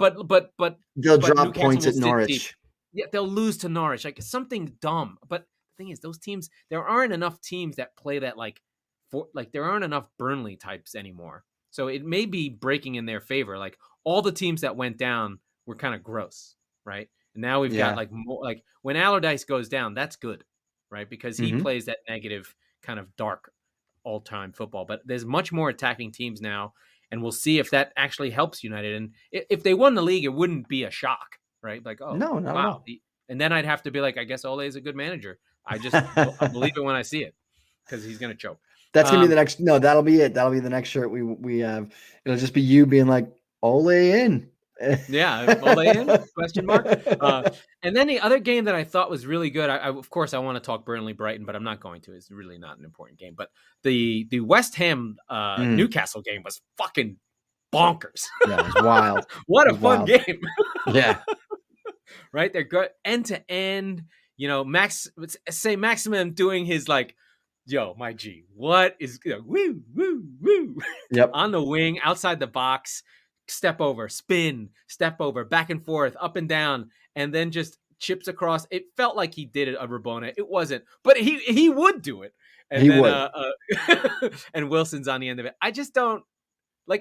Speaker 2: they'll drop points at Norwich.
Speaker 1: Yeah, they'll lose to Norwich. Like, something dumb. But the thing is, those teams, there aren't enough teams that play that, there aren't enough Burnley types anymore. So it may be breaking in their favor. Like, all the teams that went down were kind of gross, right? And now we've got more, when Allardyce goes down, that's good, right? Because he plays that negative kind of dark all-time football. But there's much more attacking teams now, and we'll see if that actually helps United. And if they won the league, it wouldn't be a shock, right? Like, oh,
Speaker 2: no,
Speaker 1: wow. And then I'd have to be like, I guess Ole is a good manager. I believe it when I see it because he's going to choke.
Speaker 2: That's going to be the next. No, that'll be it. That'll be the next shirt we have. It'll just be you being like, Ole in.
Speaker 1: Yeah, Ole in? Question mark. And then the other game that I thought was really good. Of course, I want to talk Burnley Brighton, but I'm not going to. It's really not an important game. But the West Ham Newcastle game was fucking bonkers.
Speaker 2: Yeah, it was wild.
Speaker 1: What a fun game.
Speaker 2: Yeah.
Speaker 1: Right? They're good end to end. Maximum doing his yo, my G, what is woo, woo, woo.
Speaker 2: Yep.
Speaker 1: On the wing, outside the box, step over, spin, step over, back and forth, up and down, and then just chips across. It felt like he did a Rabona. It wasn't, but he would do it. And
Speaker 2: he
Speaker 1: then,
Speaker 2: would.
Speaker 1: And Wilson's on the end of it. I just don't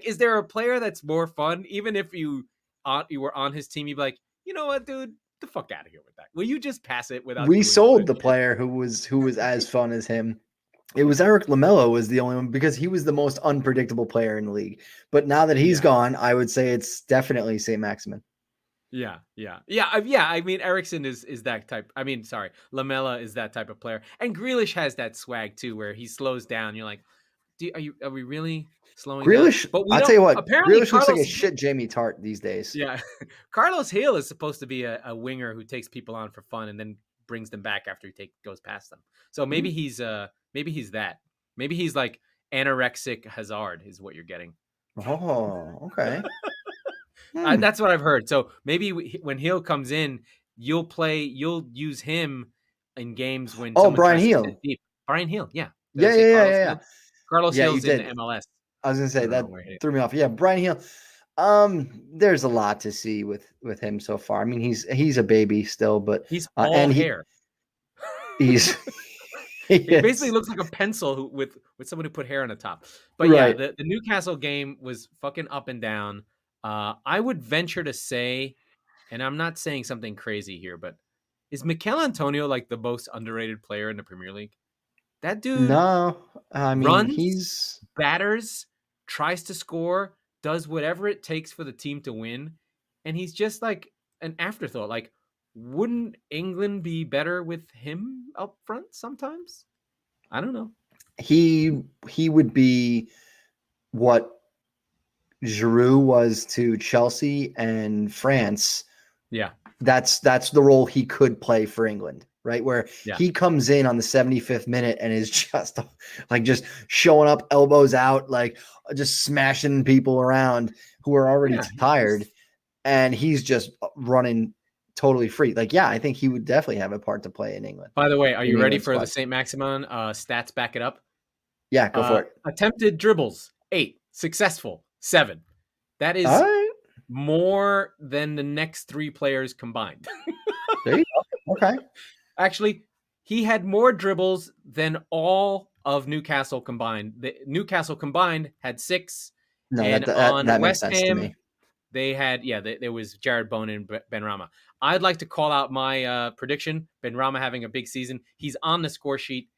Speaker 1: is there a player that's more fun? Even if you were on his team, you'd be like, you know what, dude? The fuck out of here with that. Will you just pass it without?
Speaker 2: We sold the player who was as fun as him. It was Eric Lamela was the only one because he was the most unpredictable player in the league. But now that he's gone, I would say it's definitely Saint-Maximin.
Speaker 1: Yeah. I mean, Eriksson is that type. I mean, sorry, Lamela is that type of player, and Grealish has that swag too, where he slows down. You're like, are we really slowing
Speaker 2: Grealish?
Speaker 1: Down? But
Speaker 2: I'll tell you what, Grealish looks like a shit Jamie Tart these days.
Speaker 1: Yeah, Carlos Hill is supposed to be a winger who takes people on for fun and then brings them back after he goes past them. So maybe he's that. Maybe he's like anorexic Hazard is what you're getting.
Speaker 2: Oh, okay.
Speaker 1: That's what I've heard. So maybe when Hill comes in, you'll use him in games when someone
Speaker 2: Brian
Speaker 1: tries to
Speaker 2: Hill.
Speaker 1: sit deep. Brian Hill, yeah.
Speaker 2: Yeah.
Speaker 1: Carlos Hill's
Speaker 2: you
Speaker 1: in
Speaker 2: did.
Speaker 1: MLS.
Speaker 2: I was gonna say that threw me off. Yeah, Brian Hill. There's a lot to see with him so far. I mean, he's a baby still, but
Speaker 1: he's all hair.
Speaker 2: He
Speaker 1: basically looks like a pencil with someone who put hair on the top. But
Speaker 2: right.
Speaker 1: Yeah, the Newcastle game was fucking up and down. I would venture to say, and I'm not saying something crazy here, but is Mikel Antonio like the most underrated player in the Premier League? That dude runs, batters, tries to score, does whatever it takes for the team to win, and he's just like an afterthought. Like, wouldn't England be better with him up front sometimes? I don't know.
Speaker 2: He would be what Giroud was to Chelsea and France.
Speaker 1: Yeah.
Speaker 2: That's the role he could play for England, right? Where he comes in on the 75th minute and is just showing up, elbows out, like just smashing people around who are already tired. And he's just running totally free. Like, I think he would definitely have a part to play in England.
Speaker 1: By the way, are you ready for the St. Maximin stats back it up?
Speaker 2: Yeah, go for it.
Speaker 1: Attempted dribbles, 8. Successful, 7. That is more than the next 3 players combined.
Speaker 2: There you go. Okay.
Speaker 1: Actually, he had more dribbles than all of Newcastle combined. Newcastle combined had 6.
Speaker 2: No,
Speaker 1: and
Speaker 2: that makes sense to me.
Speaker 1: They had, there was Jared Bowen and Benrahma. I'd like to call out my prediction. Benrahma having a big season. He's on the score sheet,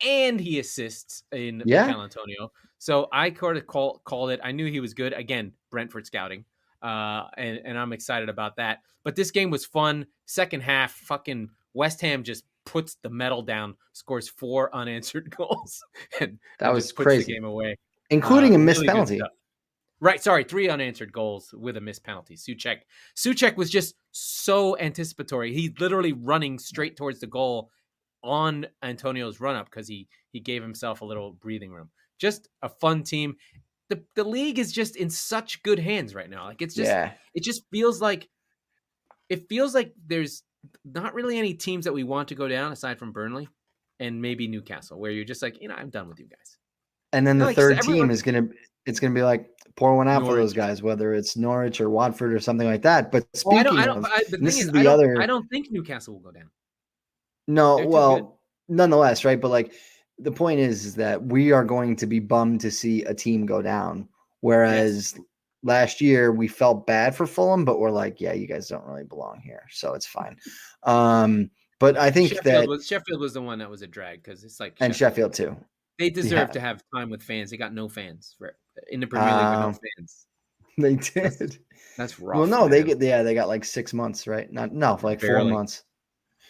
Speaker 1: and he assists in Mikel Antonio. So I called it. I knew he was good. Again, Brentford scouting. And I'm excited about that. But this game was fun. Second half, fucking West Ham just puts the medal down, scores 4 unanswered goals. And
Speaker 2: that was
Speaker 1: just puts
Speaker 2: crazy.
Speaker 1: the game away.
Speaker 2: Including a missed penalty.
Speaker 1: Right, sorry, 3 unanswered goals with a missed penalty. Souček was just so anticipatory. He's literally running straight towards the goal on Antonio's run-up because he gave himself a little breathing room. Just a fun team. The league is just in such good hands right now. Like, it's just it just feels like there's not really any teams that we want to go down aside from Burnley and maybe Newcastle, where you're just like, I'm done with you guys.
Speaker 2: And then the third team is gonna be like, pour one out for those guys, whether it's Norwich or Watford or something like that. But speaking
Speaker 1: I don't think Newcastle will go down.
Speaker 2: No, nonetheless, right? But like, the point is that we are going to be bummed to see a team go down. Whereas last year we felt bad for Fulham, but we're like, you guys don't really belong here, so it's fine. But I think
Speaker 1: Sheffield was the one that was a drag because it's like
Speaker 2: Sheffield too.
Speaker 1: They deserve to have time with fans. They got no fans in the Premier League with no fans.
Speaker 2: They did.
Speaker 1: That's rough.
Speaker 2: Well, no, they got like 6 months, right? Like 4 months.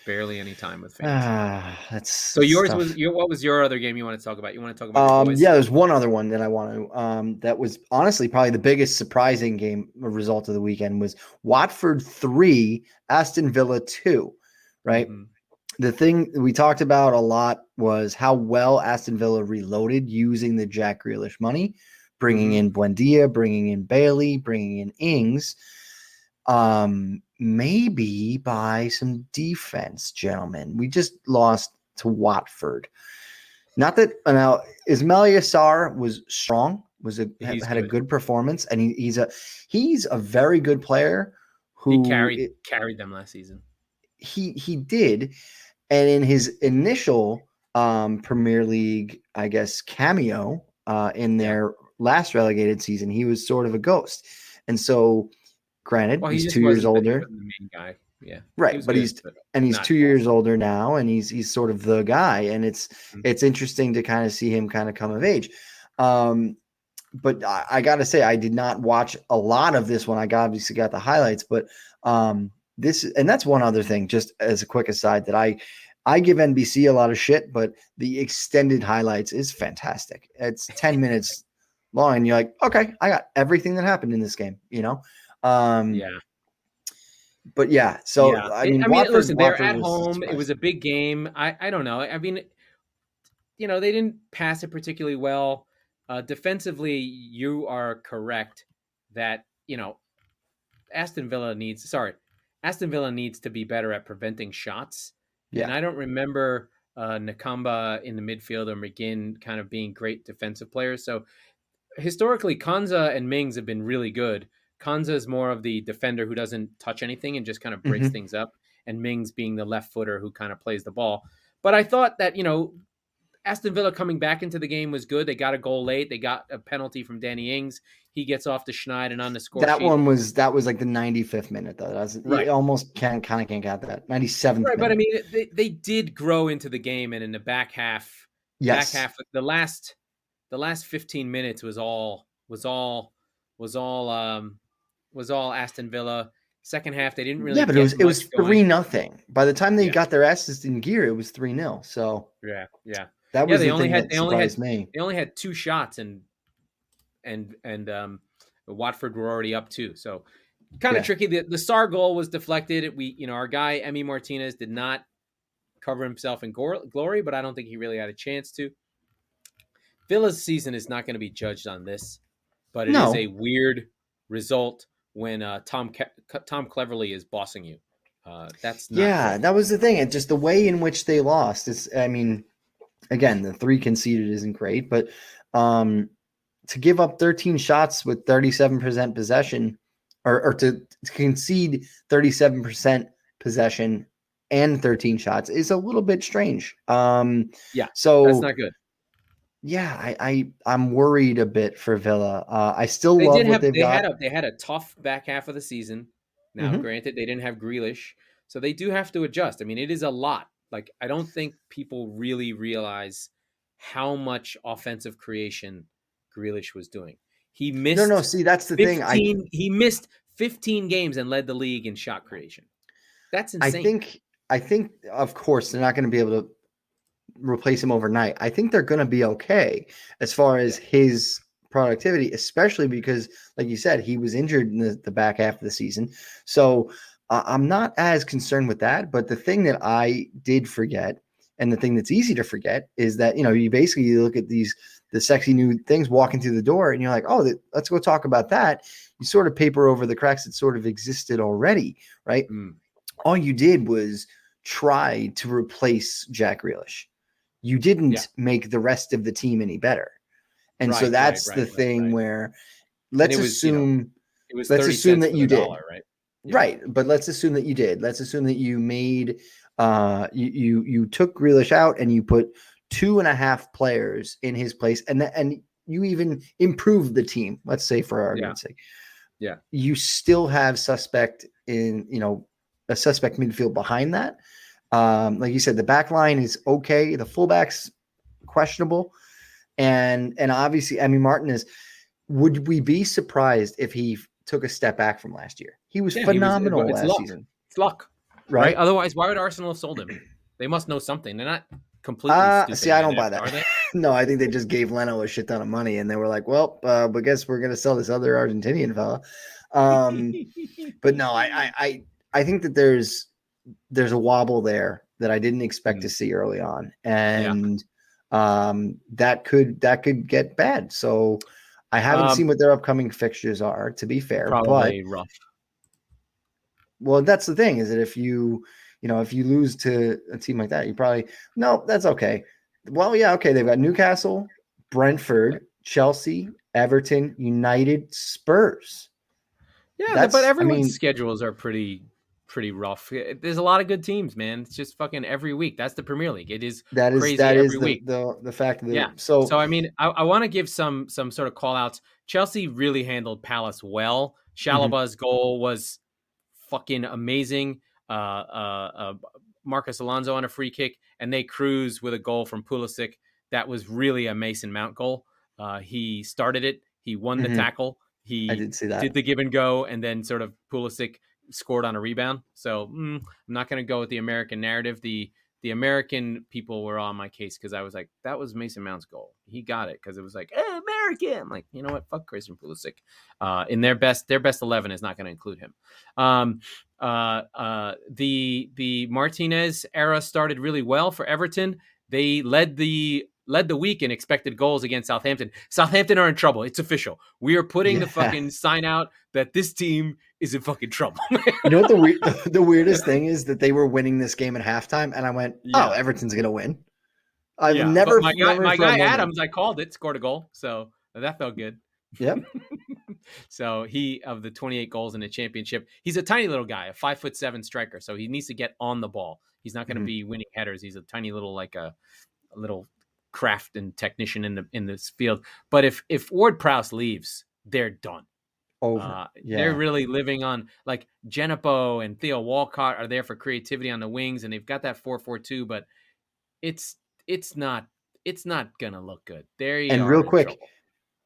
Speaker 1: Barely any time with fans.
Speaker 2: That's
Speaker 1: so yours tough. What was your other game you want to talk about? You want to talk about?
Speaker 2: There's one other one that I want to. That was honestly probably the biggest surprising game result of the weekend was Watford 3, Aston Villa 2. Right. Mm-hmm. The thing we talked about a lot was how well Aston Villa reloaded using the Jack Grealish money, bringing in Buendia, bringing in Bailey, bringing in Ings. Maybe by some defense, gentlemen. We just lost to Watford. Not that now Ismail Yassar was strong, had a good performance, and he's a very good player who
Speaker 1: carried them last season.
Speaker 2: He did, and in his initial Premier League, I guess, cameo in their last relegated season, he was sort of a ghost, and so. Granted, he's 2 years older.
Speaker 1: The main guy,
Speaker 2: right. But he's 2 years older now, and he's sort of the guy. And it's interesting to kind of see him kind of come of age. But I got to say, I did not watch a lot of this one. I obviously got the highlights, but that's one other thing. Just as a quick aside, that I give NBC a lot of shit, but the extended highlights is fantastic. It's 10 minutes long, and you're like, okay, I got everything that happened in this game. But yeah, so I mean,
Speaker 1: listen, they're
Speaker 2: Watford
Speaker 1: at
Speaker 2: was
Speaker 1: home. It was
Speaker 2: surprising.
Speaker 1: a big game. I don't know. I mean, they didn't pass it particularly well. Defensively, you are correct that, Aston Villa needs to be better at preventing shots. And
Speaker 2: Yeah,
Speaker 1: I don't remember Nakamba in the midfield or McGinn kind of being great defensive players. So historically, Konza and Mings have been really good. Konza is more of the defender who doesn't touch anything and just kind of breaks things up, and Mings being the left footer who kind of plays the ball. But I thought that, Aston Villa coming back into the game was good. They got a goal late. They got a penalty from Danny Ings. He gets off to Schneiden on the score
Speaker 2: that
Speaker 1: sheet.
Speaker 2: that was like the 95th minute though.
Speaker 1: Right.
Speaker 2: You almost can't get that 97th
Speaker 1: Right,
Speaker 2: minute.
Speaker 1: but I mean, they did grow into the game, and in the back half, the last 15 minutes was all Aston Villa. Second half, they didn't really.
Speaker 2: Yeah, but it was 3-0. By the time they got their asses in gear, it was 3-0. So
Speaker 1: yeah.
Speaker 2: That was
Speaker 1: they
Speaker 2: the thing that surprised me.
Speaker 1: They only had 2 shots, and Watford were already up 2. So kind of tricky. The Sarr goal was deflected. Our guy Emi Martinez did not cover himself in glory, but I don't think he really had a chance to. Villa's season is not going to be judged on this, but it is a weird result when Tom Cleverley is bossing you. That's not great.
Speaker 2: That was the thing. It's just the way in which they lost. Again, the 3 conceded isn't great, but to give up 13 shots with 37% possession, or to concede 37% possession and 13 shots is a little bit strange. So
Speaker 1: that's not good.
Speaker 2: Yeah, I'm worried a bit for Villa. I still love what they've got.
Speaker 1: They had a tough back half of the season. Now, granted, they didn't have Grealish, so they do have to adjust. I mean, it is a lot. Like, I don't think people really realize how much offensive creation Grealish was doing. He missed.
Speaker 2: No. See, that's the thing.
Speaker 1: He missed 15 games and led the league in shot creation. That's insane.
Speaker 2: I think, of course, they're not going to be able to replace him overnight. I think they're going to be okay as far as his productivity, especially because, like you said, he was injured in the back half of the season. So I'm not as concerned with that. But the thing that I did forget, and the thing that's easy to forget, is that, you basically look at the sexy new things walking through the door and you're like, oh, let's go talk about that. You sort of paper over the cracks that sort of existed already, right? All you did was try to replace Jack Grealish. You didn't make the rest of the team any better. And so that's the thing where let's assume that you did.
Speaker 1: Right?
Speaker 2: Yeah. Right. But let's assume that you did. Let's assume that you made you took Grealish out and you put 2.5 players in his place, and you even improved the team, let's say, for argument's sake.
Speaker 1: Yeah.
Speaker 2: You still have a suspect midfield behind that. Like you said, the back line is okay. The fullback's questionable. And obviously, Emi Martinez, would we be surprised if he took a step back from last year? He was phenomenal last season.
Speaker 1: It's luck. Right? Otherwise, why would Arsenal have sold him? They must know something. They're not completely stupid.
Speaker 2: See, I don't buy that. Are they? No, I think they just gave Leno a shit ton of money, and they were like, well, but guess we're going to sell this other Argentinian fella. But no, I think that there's a wobble there that I didn't expect to see early on. And that could get bad. So I haven't seen what their upcoming fixtures are, to be fair.
Speaker 1: Probably rough.
Speaker 2: Well, that's the thing, is that if you lose to a team like that, you probably, no, that's okay. Well, yeah, okay. They've got Newcastle, Brentford, Chelsea, Everton, United, Spurs.
Speaker 1: Yeah, but everyone's schedules are pretty rough. There's a lot of good teams, man. It's just fucking every week. That's the Premier League. It is crazy every week.
Speaker 2: The fact that
Speaker 1: So I mean, I want to give some sort of call outs. Chelsea really handled Palace well. Chalobah's goal was fucking amazing. Marcus Alonso on a free kick, and they cruise with a goal from Pulisic. That was really a Mason Mount goal. He started it. He won the tackle. I did see that. Did the give and go, and then sort of Pulisic scored on a rebound. So I'm not going to go with the American narrative. The American people were on my case because I was like, that was Mason Mount's goal. He got it because it was like, hey, American. I'm like, you know what? Fuck Christian Pulisic. In their best 11 is not going to include him. The Martinez era started really well for Everton. They led the week in expected goals against Southampton. Southampton are in trouble. It's official. We are putting the fucking sign out that this team is in fucking trouble.
Speaker 2: You know what the weirdest thing is that they were winning this game at halftime, and I went, "Oh, Everton's gonna win." I've never.
Speaker 1: But my guy Adams, I called it, scored a goal, so that felt good.
Speaker 2: Yep.
Speaker 1: So he, of the 28 goals in the championship, he's a tiny little guy, a 5'7" striker. So he needs to get on the ball. He's not going to be winning headers. He's a tiny little, like a little craft and technician in this field. But if Ward-Prowse leaves, they're done.
Speaker 2: Over.
Speaker 1: They're really living on, like, Genepo and Theo Walcott are there for creativity on the wings, and they've got that 4-4-2, but it's not gonna look good.
Speaker 2: And real quick,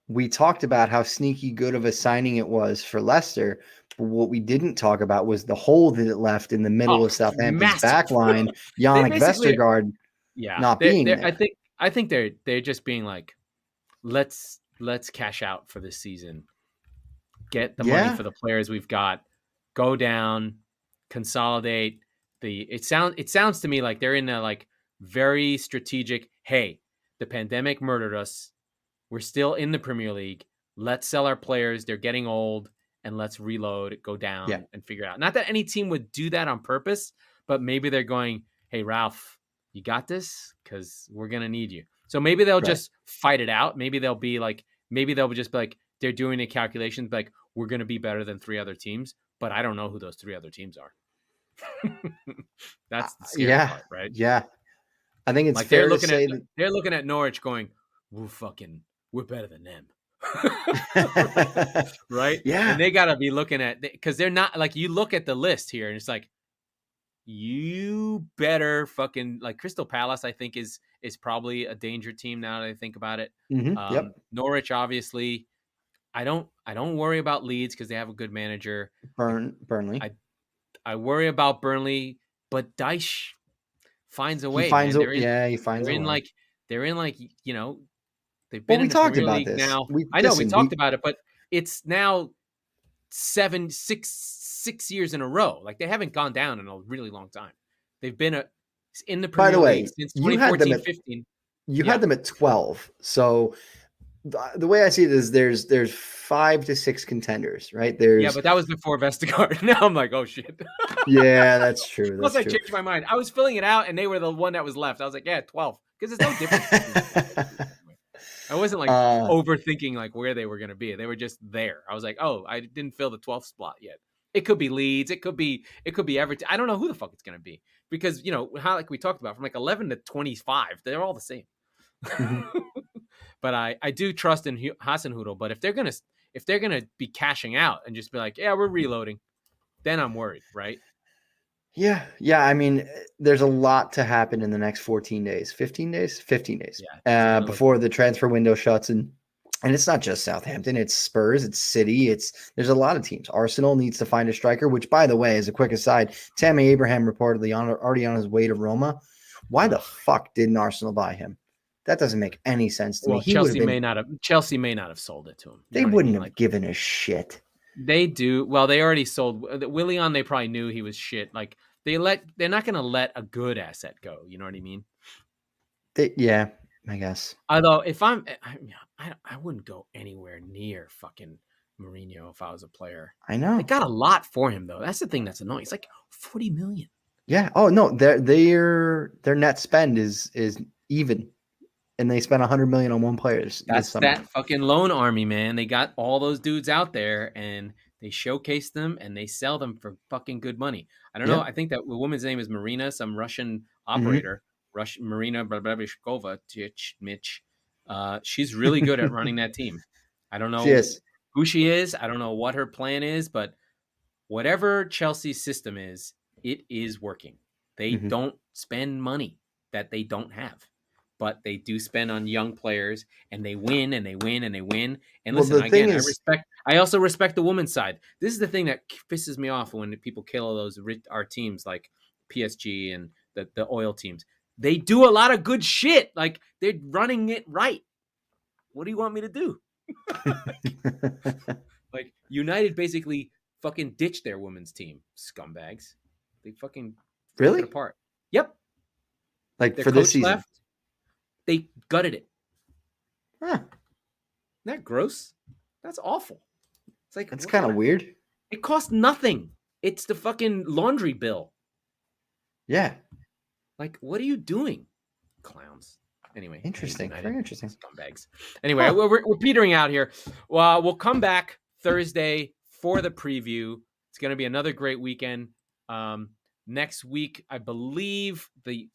Speaker 2: we talked about how sneaky good of a signing it was for Leicester, but what we didn't talk about was the hole that it left in the middle of Southampton's back line. Yannick Vestergaard not being there.
Speaker 1: I think they're just being like, let's cash out for this season. Get the money for the players we've got. Go down, consolidate. It sounds to me like they're in a like very strategic. Hey, the pandemic murdered us. We're still in the Premier League. Let's sell our players. They're getting old, and let's reload, go down, and figure it out. Not that any team would do that on purpose, but maybe they're going, "Hey, Ralph, you got this? Because we're gonna need you." So maybe they'll just fight it out. Maybe they'll just be like, they're doing a calculation, like, we're gonna be better than 3 other teams, but I don't know who those 3 other teams are. That's the scary part, right?
Speaker 2: Yeah. I think it's like fair to say that
Speaker 1: they're looking at Norwich going, we're better than them. Right?
Speaker 2: Yeah.
Speaker 1: And they got to be looking at, because they're not, like, you look at the list here and it's like, you better fucking, like, Crystal Palace, I think is probably a danger team now that I think about it. Norwich, obviously. I don't worry about Leeds because they have a good manager.
Speaker 2: Burnley.
Speaker 1: I worry about Burnley, but Dyche finds a way.
Speaker 2: He finds a way.
Speaker 1: They're in like, you know, they've been in the Premier League now. We talked about it, but it's now 6 years in a row. Like, they haven't gone down in a really long time. They've been in the Premier League since 2014-15.
Speaker 2: You had them at 12. So the way I see it is there's 5 to 6 contenders, right?
Speaker 1: But that was before Vestergaard. Now I'm like, oh shit.
Speaker 2: Yeah, that's true.
Speaker 1: Plus, I changed my mind. I was filling it out, and they were the one that was left. I was like, 12, because there's no difference. I wasn't like overthinking like where they were going to be. They were just there. I was like, oh, I didn't fill the 12th spot yet. It could be Leeds. It could be Everton. I don't know who the fuck it's going to be, because, you know, how, like we talked about, from like 11 to 25, they're all the same. But I do trust in Hasenhüttl. But if they're gonna be cashing out and just be like, yeah, we're reloading, then I'm worried, right?
Speaker 2: Yeah. I mean, there's a lot to happen in the next 15 days, before the transfer window shuts, and it's not just Southampton, it's Spurs, it's City, there's a lot of teams. Arsenal needs to find a striker, which, by the way, as a quick aside, Tammy Abraham reportedly already on his way to Roma. Why the fuck didn't Arsenal buy him? That doesn't make any sense to me.
Speaker 1: Chelsea may not have sold it to him.
Speaker 2: They wouldn't have given a shit.
Speaker 1: They do. Well, they already sold Willian. They probably knew he was shit. Like, they're not going to let a good asset go. You know what I mean?
Speaker 2: Yeah, I guess.
Speaker 1: Although I wouldn't go anywhere near fucking Mourinho if I was a player.
Speaker 2: I know.
Speaker 1: They got a lot for him though. That's the thing that's annoying. It's like 40 million.
Speaker 2: Yeah. Oh no, their net spend is even. And they spent 100 million on one player.
Speaker 1: That's that fucking loan army, man. They got all those dudes out there, and they showcase them, and they sell them for fucking good money. I don't know. I think that the woman's name is Marina, some Russian operator. Marina Brabishkova, Mitch. She's really good at running that team. I don't know who she is. I don't know what her plan is, but whatever Chelsea's system is, it is working. They don't spend money that they don't have. But they do spend on young players, and they win and they win and they win. And listen, again, I also respect the women's side. This is the thing that pisses me off when people kill our teams like PSG and the oil teams. They do a lot of good shit. Like, they're running it right. What do you want me to do? Like, United basically fucking ditched their women's team. Scumbags. They fucking
Speaker 2: Really?
Speaker 1: took it apart. Yep.
Speaker 2: Like
Speaker 1: Their
Speaker 2: for this
Speaker 1: coach
Speaker 2: season?
Speaker 1: left. They gutted it.
Speaker 2: Huh.
Speaker 1: Isn't that gross? That's awful. It's like
Speaker 2: That's kind of weird.
Speaker 1: It costs nothing. It's the fucking laundry bill.
Speaker 2: Yeah.
Speaker 1: Like, what are you doing? Clowns. Anyway.
Speaker 2: Interesting. Very interesting.
Speaker 1: Scumbags. Anyway, we're petering out here. Well, we'll come back Thursday for the preview. It's going to be another great weekend. Next week, I believe the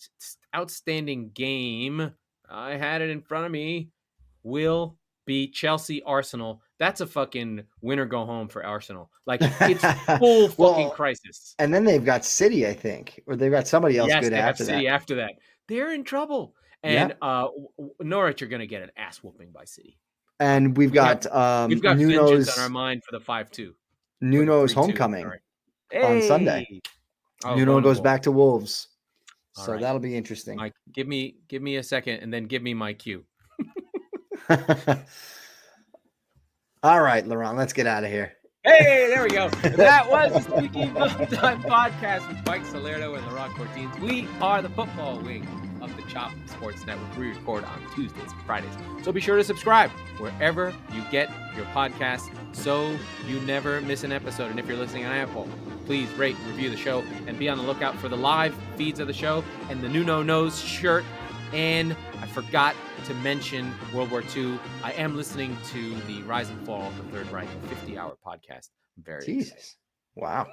Speaker 1: outstanding game, I had it in front of me, will be Chelsea-Arsenal. That's a fucking win or go home for Arsenal. Like, it's full fucking crisis.
Speaker 2: And then they've got City, I think, or they've got somebody else good after that.
Speaker 1: City after that. They're in trouble. And Norwich are going to get an ass whooping by City.
Speaker 2: And we've got
Speaker 1: vengeance on our mind for the 5-2.
Speaker 2: Nuno's homecoming on Sunday.
Speaker 1: Oh,
Speaker 2: Nuno goes back to Wolves. So
Speaker 1: right.
Speaker 2: That'll be interesting.
Speaker 1: Mike, give me a second and then give me my cue.
Speaker 2: All right, Laurent, let's get out of here.
Speaker 1: Hey, there we go. That was the Squeaky Bum Time Podcast with Mike Salerno and Laurent Cortines. We are the football wing of the Chop Sports Network. We record on Tuesdays and Fridays. So be sure to subscribe wherever you get your podcasts so you never miss an episode. And if you're listening on Apple, please rate and review the show and be on the lookout for the live feeds of the show and the Nuno Knows shirt. And I forgot to mention World War II. I am listening to the Rise and Fall of the Third Reich 50-hour podcast. I'm very excited.
Speaker 2: Wow.